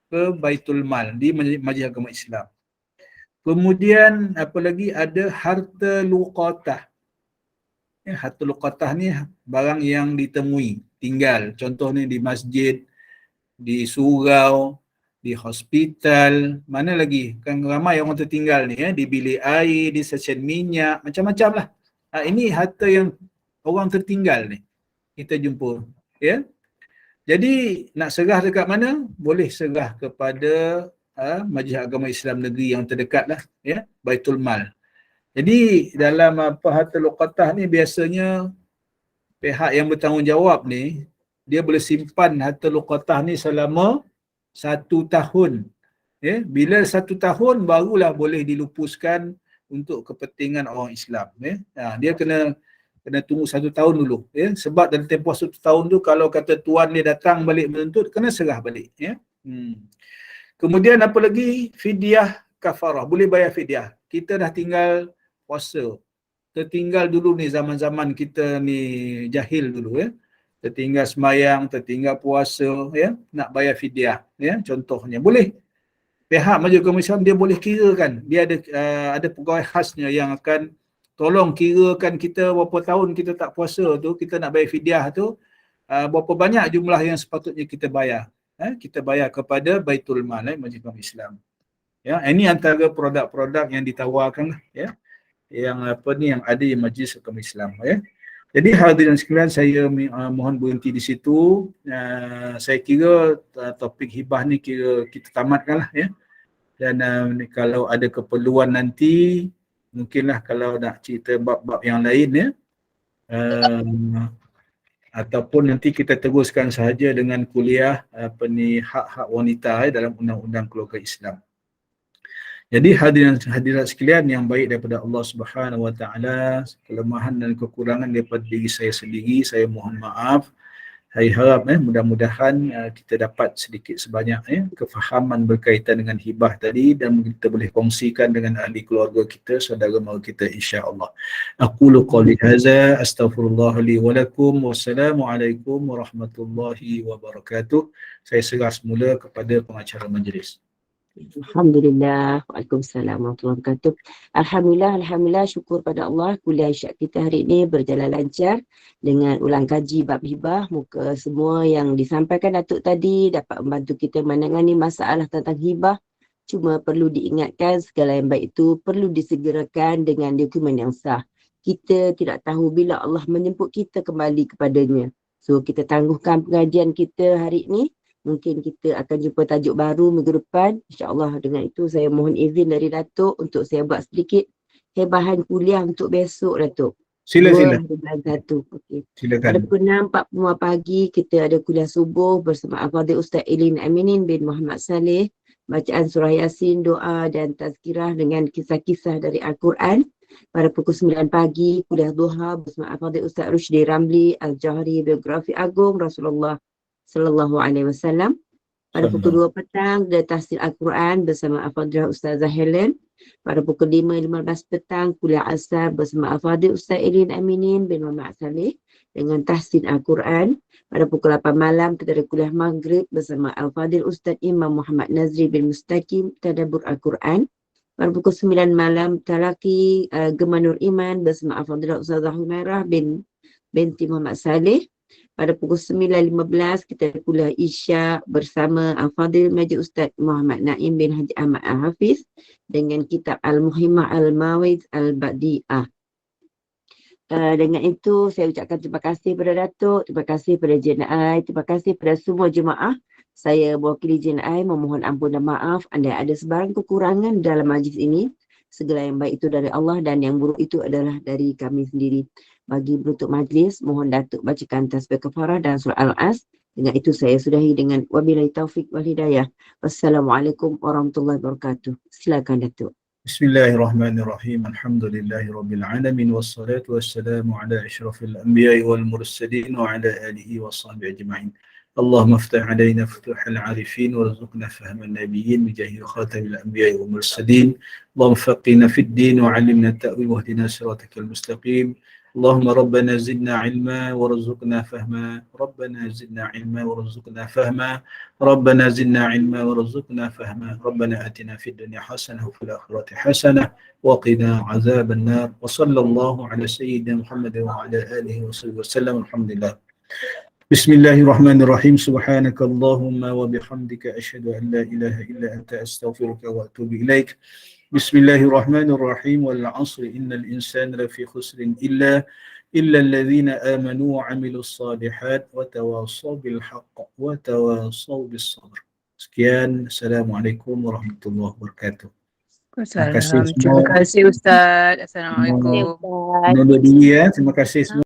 ke Baitul Mal di Majlis Agama Islam. Kemudian apa lagi, ada harta luqatah ya, harta luqatah ni barang yang ditemui tinggal, contohnya di masjid, di surau di hospital, mana lagi, kan ramai orang tertinggal ni di bilik air, di stesen minyak, macam-macam lah. Ini harta yang orang tertinggal ni kita jumpa, ya. Jadi nak serah dekat mana? Boleh serah kepada Majlis Agama Islam Negeri yang terdekat lah, ya, Baitul Mal. Jadi dalam harta luqatah ni biasanya pihak yang bertanggungjawab ni dia boleh simpan harta luqatah ni selama 1 tahun. Ya, bila 1 tahun barulah boleh dilupuskan untuk kepentingan orang Islam. Ya. Dia kena tunggu 1 tahun dulu. Ya. Sebab dalam tempoh 1 tahun tu kalau kata tuan dia datang balik menuntut, kena serah balik. Ya. Kemudian apa lagi? Fidyah kafarah. Boleh bayar fidyah. Kita dah tinggal puasa. Tertinggal dulu ni zaman-zaman kita ni jahil dulu, ya. Tertinggal semayang, tertinggal puasa, ya, nak bayar fidyah, ya, contohnya. Boleh. Pihak Majlis Agama Islam dia boleh kirakan. Dia ada pegawai khasnya yang akan tolong kirakan kita berapa tahun kita tak puasa tu, kita nak bayar fidyah tu, berapa banyak jumlah yang sepatutnya kita bayar. Kita bayar kepada Baitul Mal, Majlis Agama Islam. Ya, ini antara produk-produk yang ditawarkan, ya, yang yang ada di Majlis Agama Islam, ya. Jadi hadirin sekalian, saya mohon berhenti di situ. Saya kira topik hibah ni kira kita tamatkanlah, ya. Dan kalau ada keperluan nanti, mungkinlah kalau nak cerita bab-bab yang lain, ya. Ataupun nanti kita teruskan sahaja dengan kuliah hak-hak wanita dalam Undang-Undang Keluarga Islam. Jadi hadirat sekalian yang baik daripada Allah Subhanahu Wa Taala, kelemahan dan kekurangan daripada diri saya sendiri, saya mohon maaf. Saya harap mudah-mudahan kita dapat sedikit sebanyak kefahaman berkaitan dengan hibah tadi dan kita boleh kongsikan dengan ahli keluarga kita, saudara mara kita, insya-Allah. Aqulu qouli hadza astaghfirullah li wa lakum. Wassalamualaikum warahmatullahi wabarakatuh. Saya serah semula kepada pengacara majlis. Alhamdulillah. Waalaikumsalam warahmatullahi wabarakatuh. Alhamdulillah, syukur pada Allah. Kuliah Isyak kita hari ini berjalan lancar dengan ulang kaji bab hibah. Moga semua yang disampaikan Datuk tadi dapat membantu kita menangani masalah tentang hibah. Cuma perlu diingatkan segala yang baik itu perlu disegerakan dengan dokumen yang sah. Kita tidak tahu bila Allah menjemput kita kembali kepadanya. So kita tangguhkan pengajian kita hari ini. Mungkin kita akan jumpa tajuk baru minggu depan. InsyaAllah dengan itu saya mohon izin dari Datuk untuk saya buat sedikit hebahan kuliah untuk besok, Datuk. Sila. Okay. Silakan. Pada pukul 6.45 pagi kita ada kuliah subuh bersama Al-Fadhil Ustaz Elin Aminin bin Muhammad Saleh. Bacaan surah Yasin, doa dan tazkirah dengan kisah-kisah dari Al-Quran. Pada pukul 9 pagi kuliah duha bersama Al-Fadhil Ustaz Rushdi Ramli Al-Jahri biografi agung Rasulullah Sallallahu Alaihi Wasallam. Pada pukul 2 petang ada tahsil Al-Quran bersama Al-Fadhil Ustazah Helen. Pada pukul 5.15 petang kuliah asar bersama Al-Fadhil Ustaz Elin Aminin bin Muhammad Saleh dengan tahsin Al-Quran. Pada pukul 8 malam kita ada kuliah maghrib bersama Al-Fadhil Ustaz Imam Muhammad Nazri bin Mustaqim Tadabbur Al-Quran. Pada pukul 9 malam talaki Gema Nur Iman bersama Al-Fadhil Ustazah Humairah binti Muhammad Saleh. Pada pukul 9.15 kita kuliah Isya bersama Al-Fadhil Majlis Ustaz Muhammad Naim bin Haji Ahmad Al-Hafiz dengan kitab Al-Muhimmah Al-Mawid Al-Badi'ah. Dengan itu saya ucapkan terima kasih kepada Datuk, terima kasih kepada JNI, terima kasih kepada semua jemaah. Saya mewakili JNI memohon ampun dan maaf anda ada sebarang kekurangan dalam majlis ini. Segala yang baik itu dari Allah dan yang buruk itu adalah dari kami sendiri. Bagi penutup majlis, mohon Datuk bacakan tasbih kafarah dan surah Al-As. Dengan itu saya sudahi dengan wabillahi taufik wal hidayah. Wassalamualaikum warahmatullahi wabarakatuh. Silakan Datuk. Bismillahirrahmanirrahim. Alhamdulillahirabbil alamin wassalatu wassalamu ala asyrafil anbiya'i wal mursalin wa ala alihi washabbihi ajma'in. اللهم افتح علينا فتوح العارفين وارزقنا فهم النبيين بجاه خاتم الأنبياء والمرسلين. اللهم فقهنا في الدين وعلمنا التأويل واهدنا صراطك المستقيم. اللهم ربنا زدنا علما وارزقنا فهما. ربنا زدنا علما وارزقنا فهما. ربنا زدنا علما وارزقنا فهما. ربنا آتنا في الدنيا حسنة وفي الآخرة حسنة وقنا عذاب النار. وصلى الله على سيدنا محمد وعلى آله وصحبه وسلم. الحمد لله. Bismillahirrahmanirrahim. Subhanakallahumma wa bihamdika asyhadu an la ilaha illa anta astaghfiruka wa atubu ilaik. Bismillahirrahmanirrahim. Wal 'asri innal insana lafi khusrin illa alladhina amanu wa 'amilus shalihat wa tawassaw bil haqq wa tawassaw bis sabr. Sekian. Assalamualaikum warahmatullahi wabarakatuh. Terima kasih Terima semua. kasih Ustaz. Assalamualaikum. Terima kasih semua.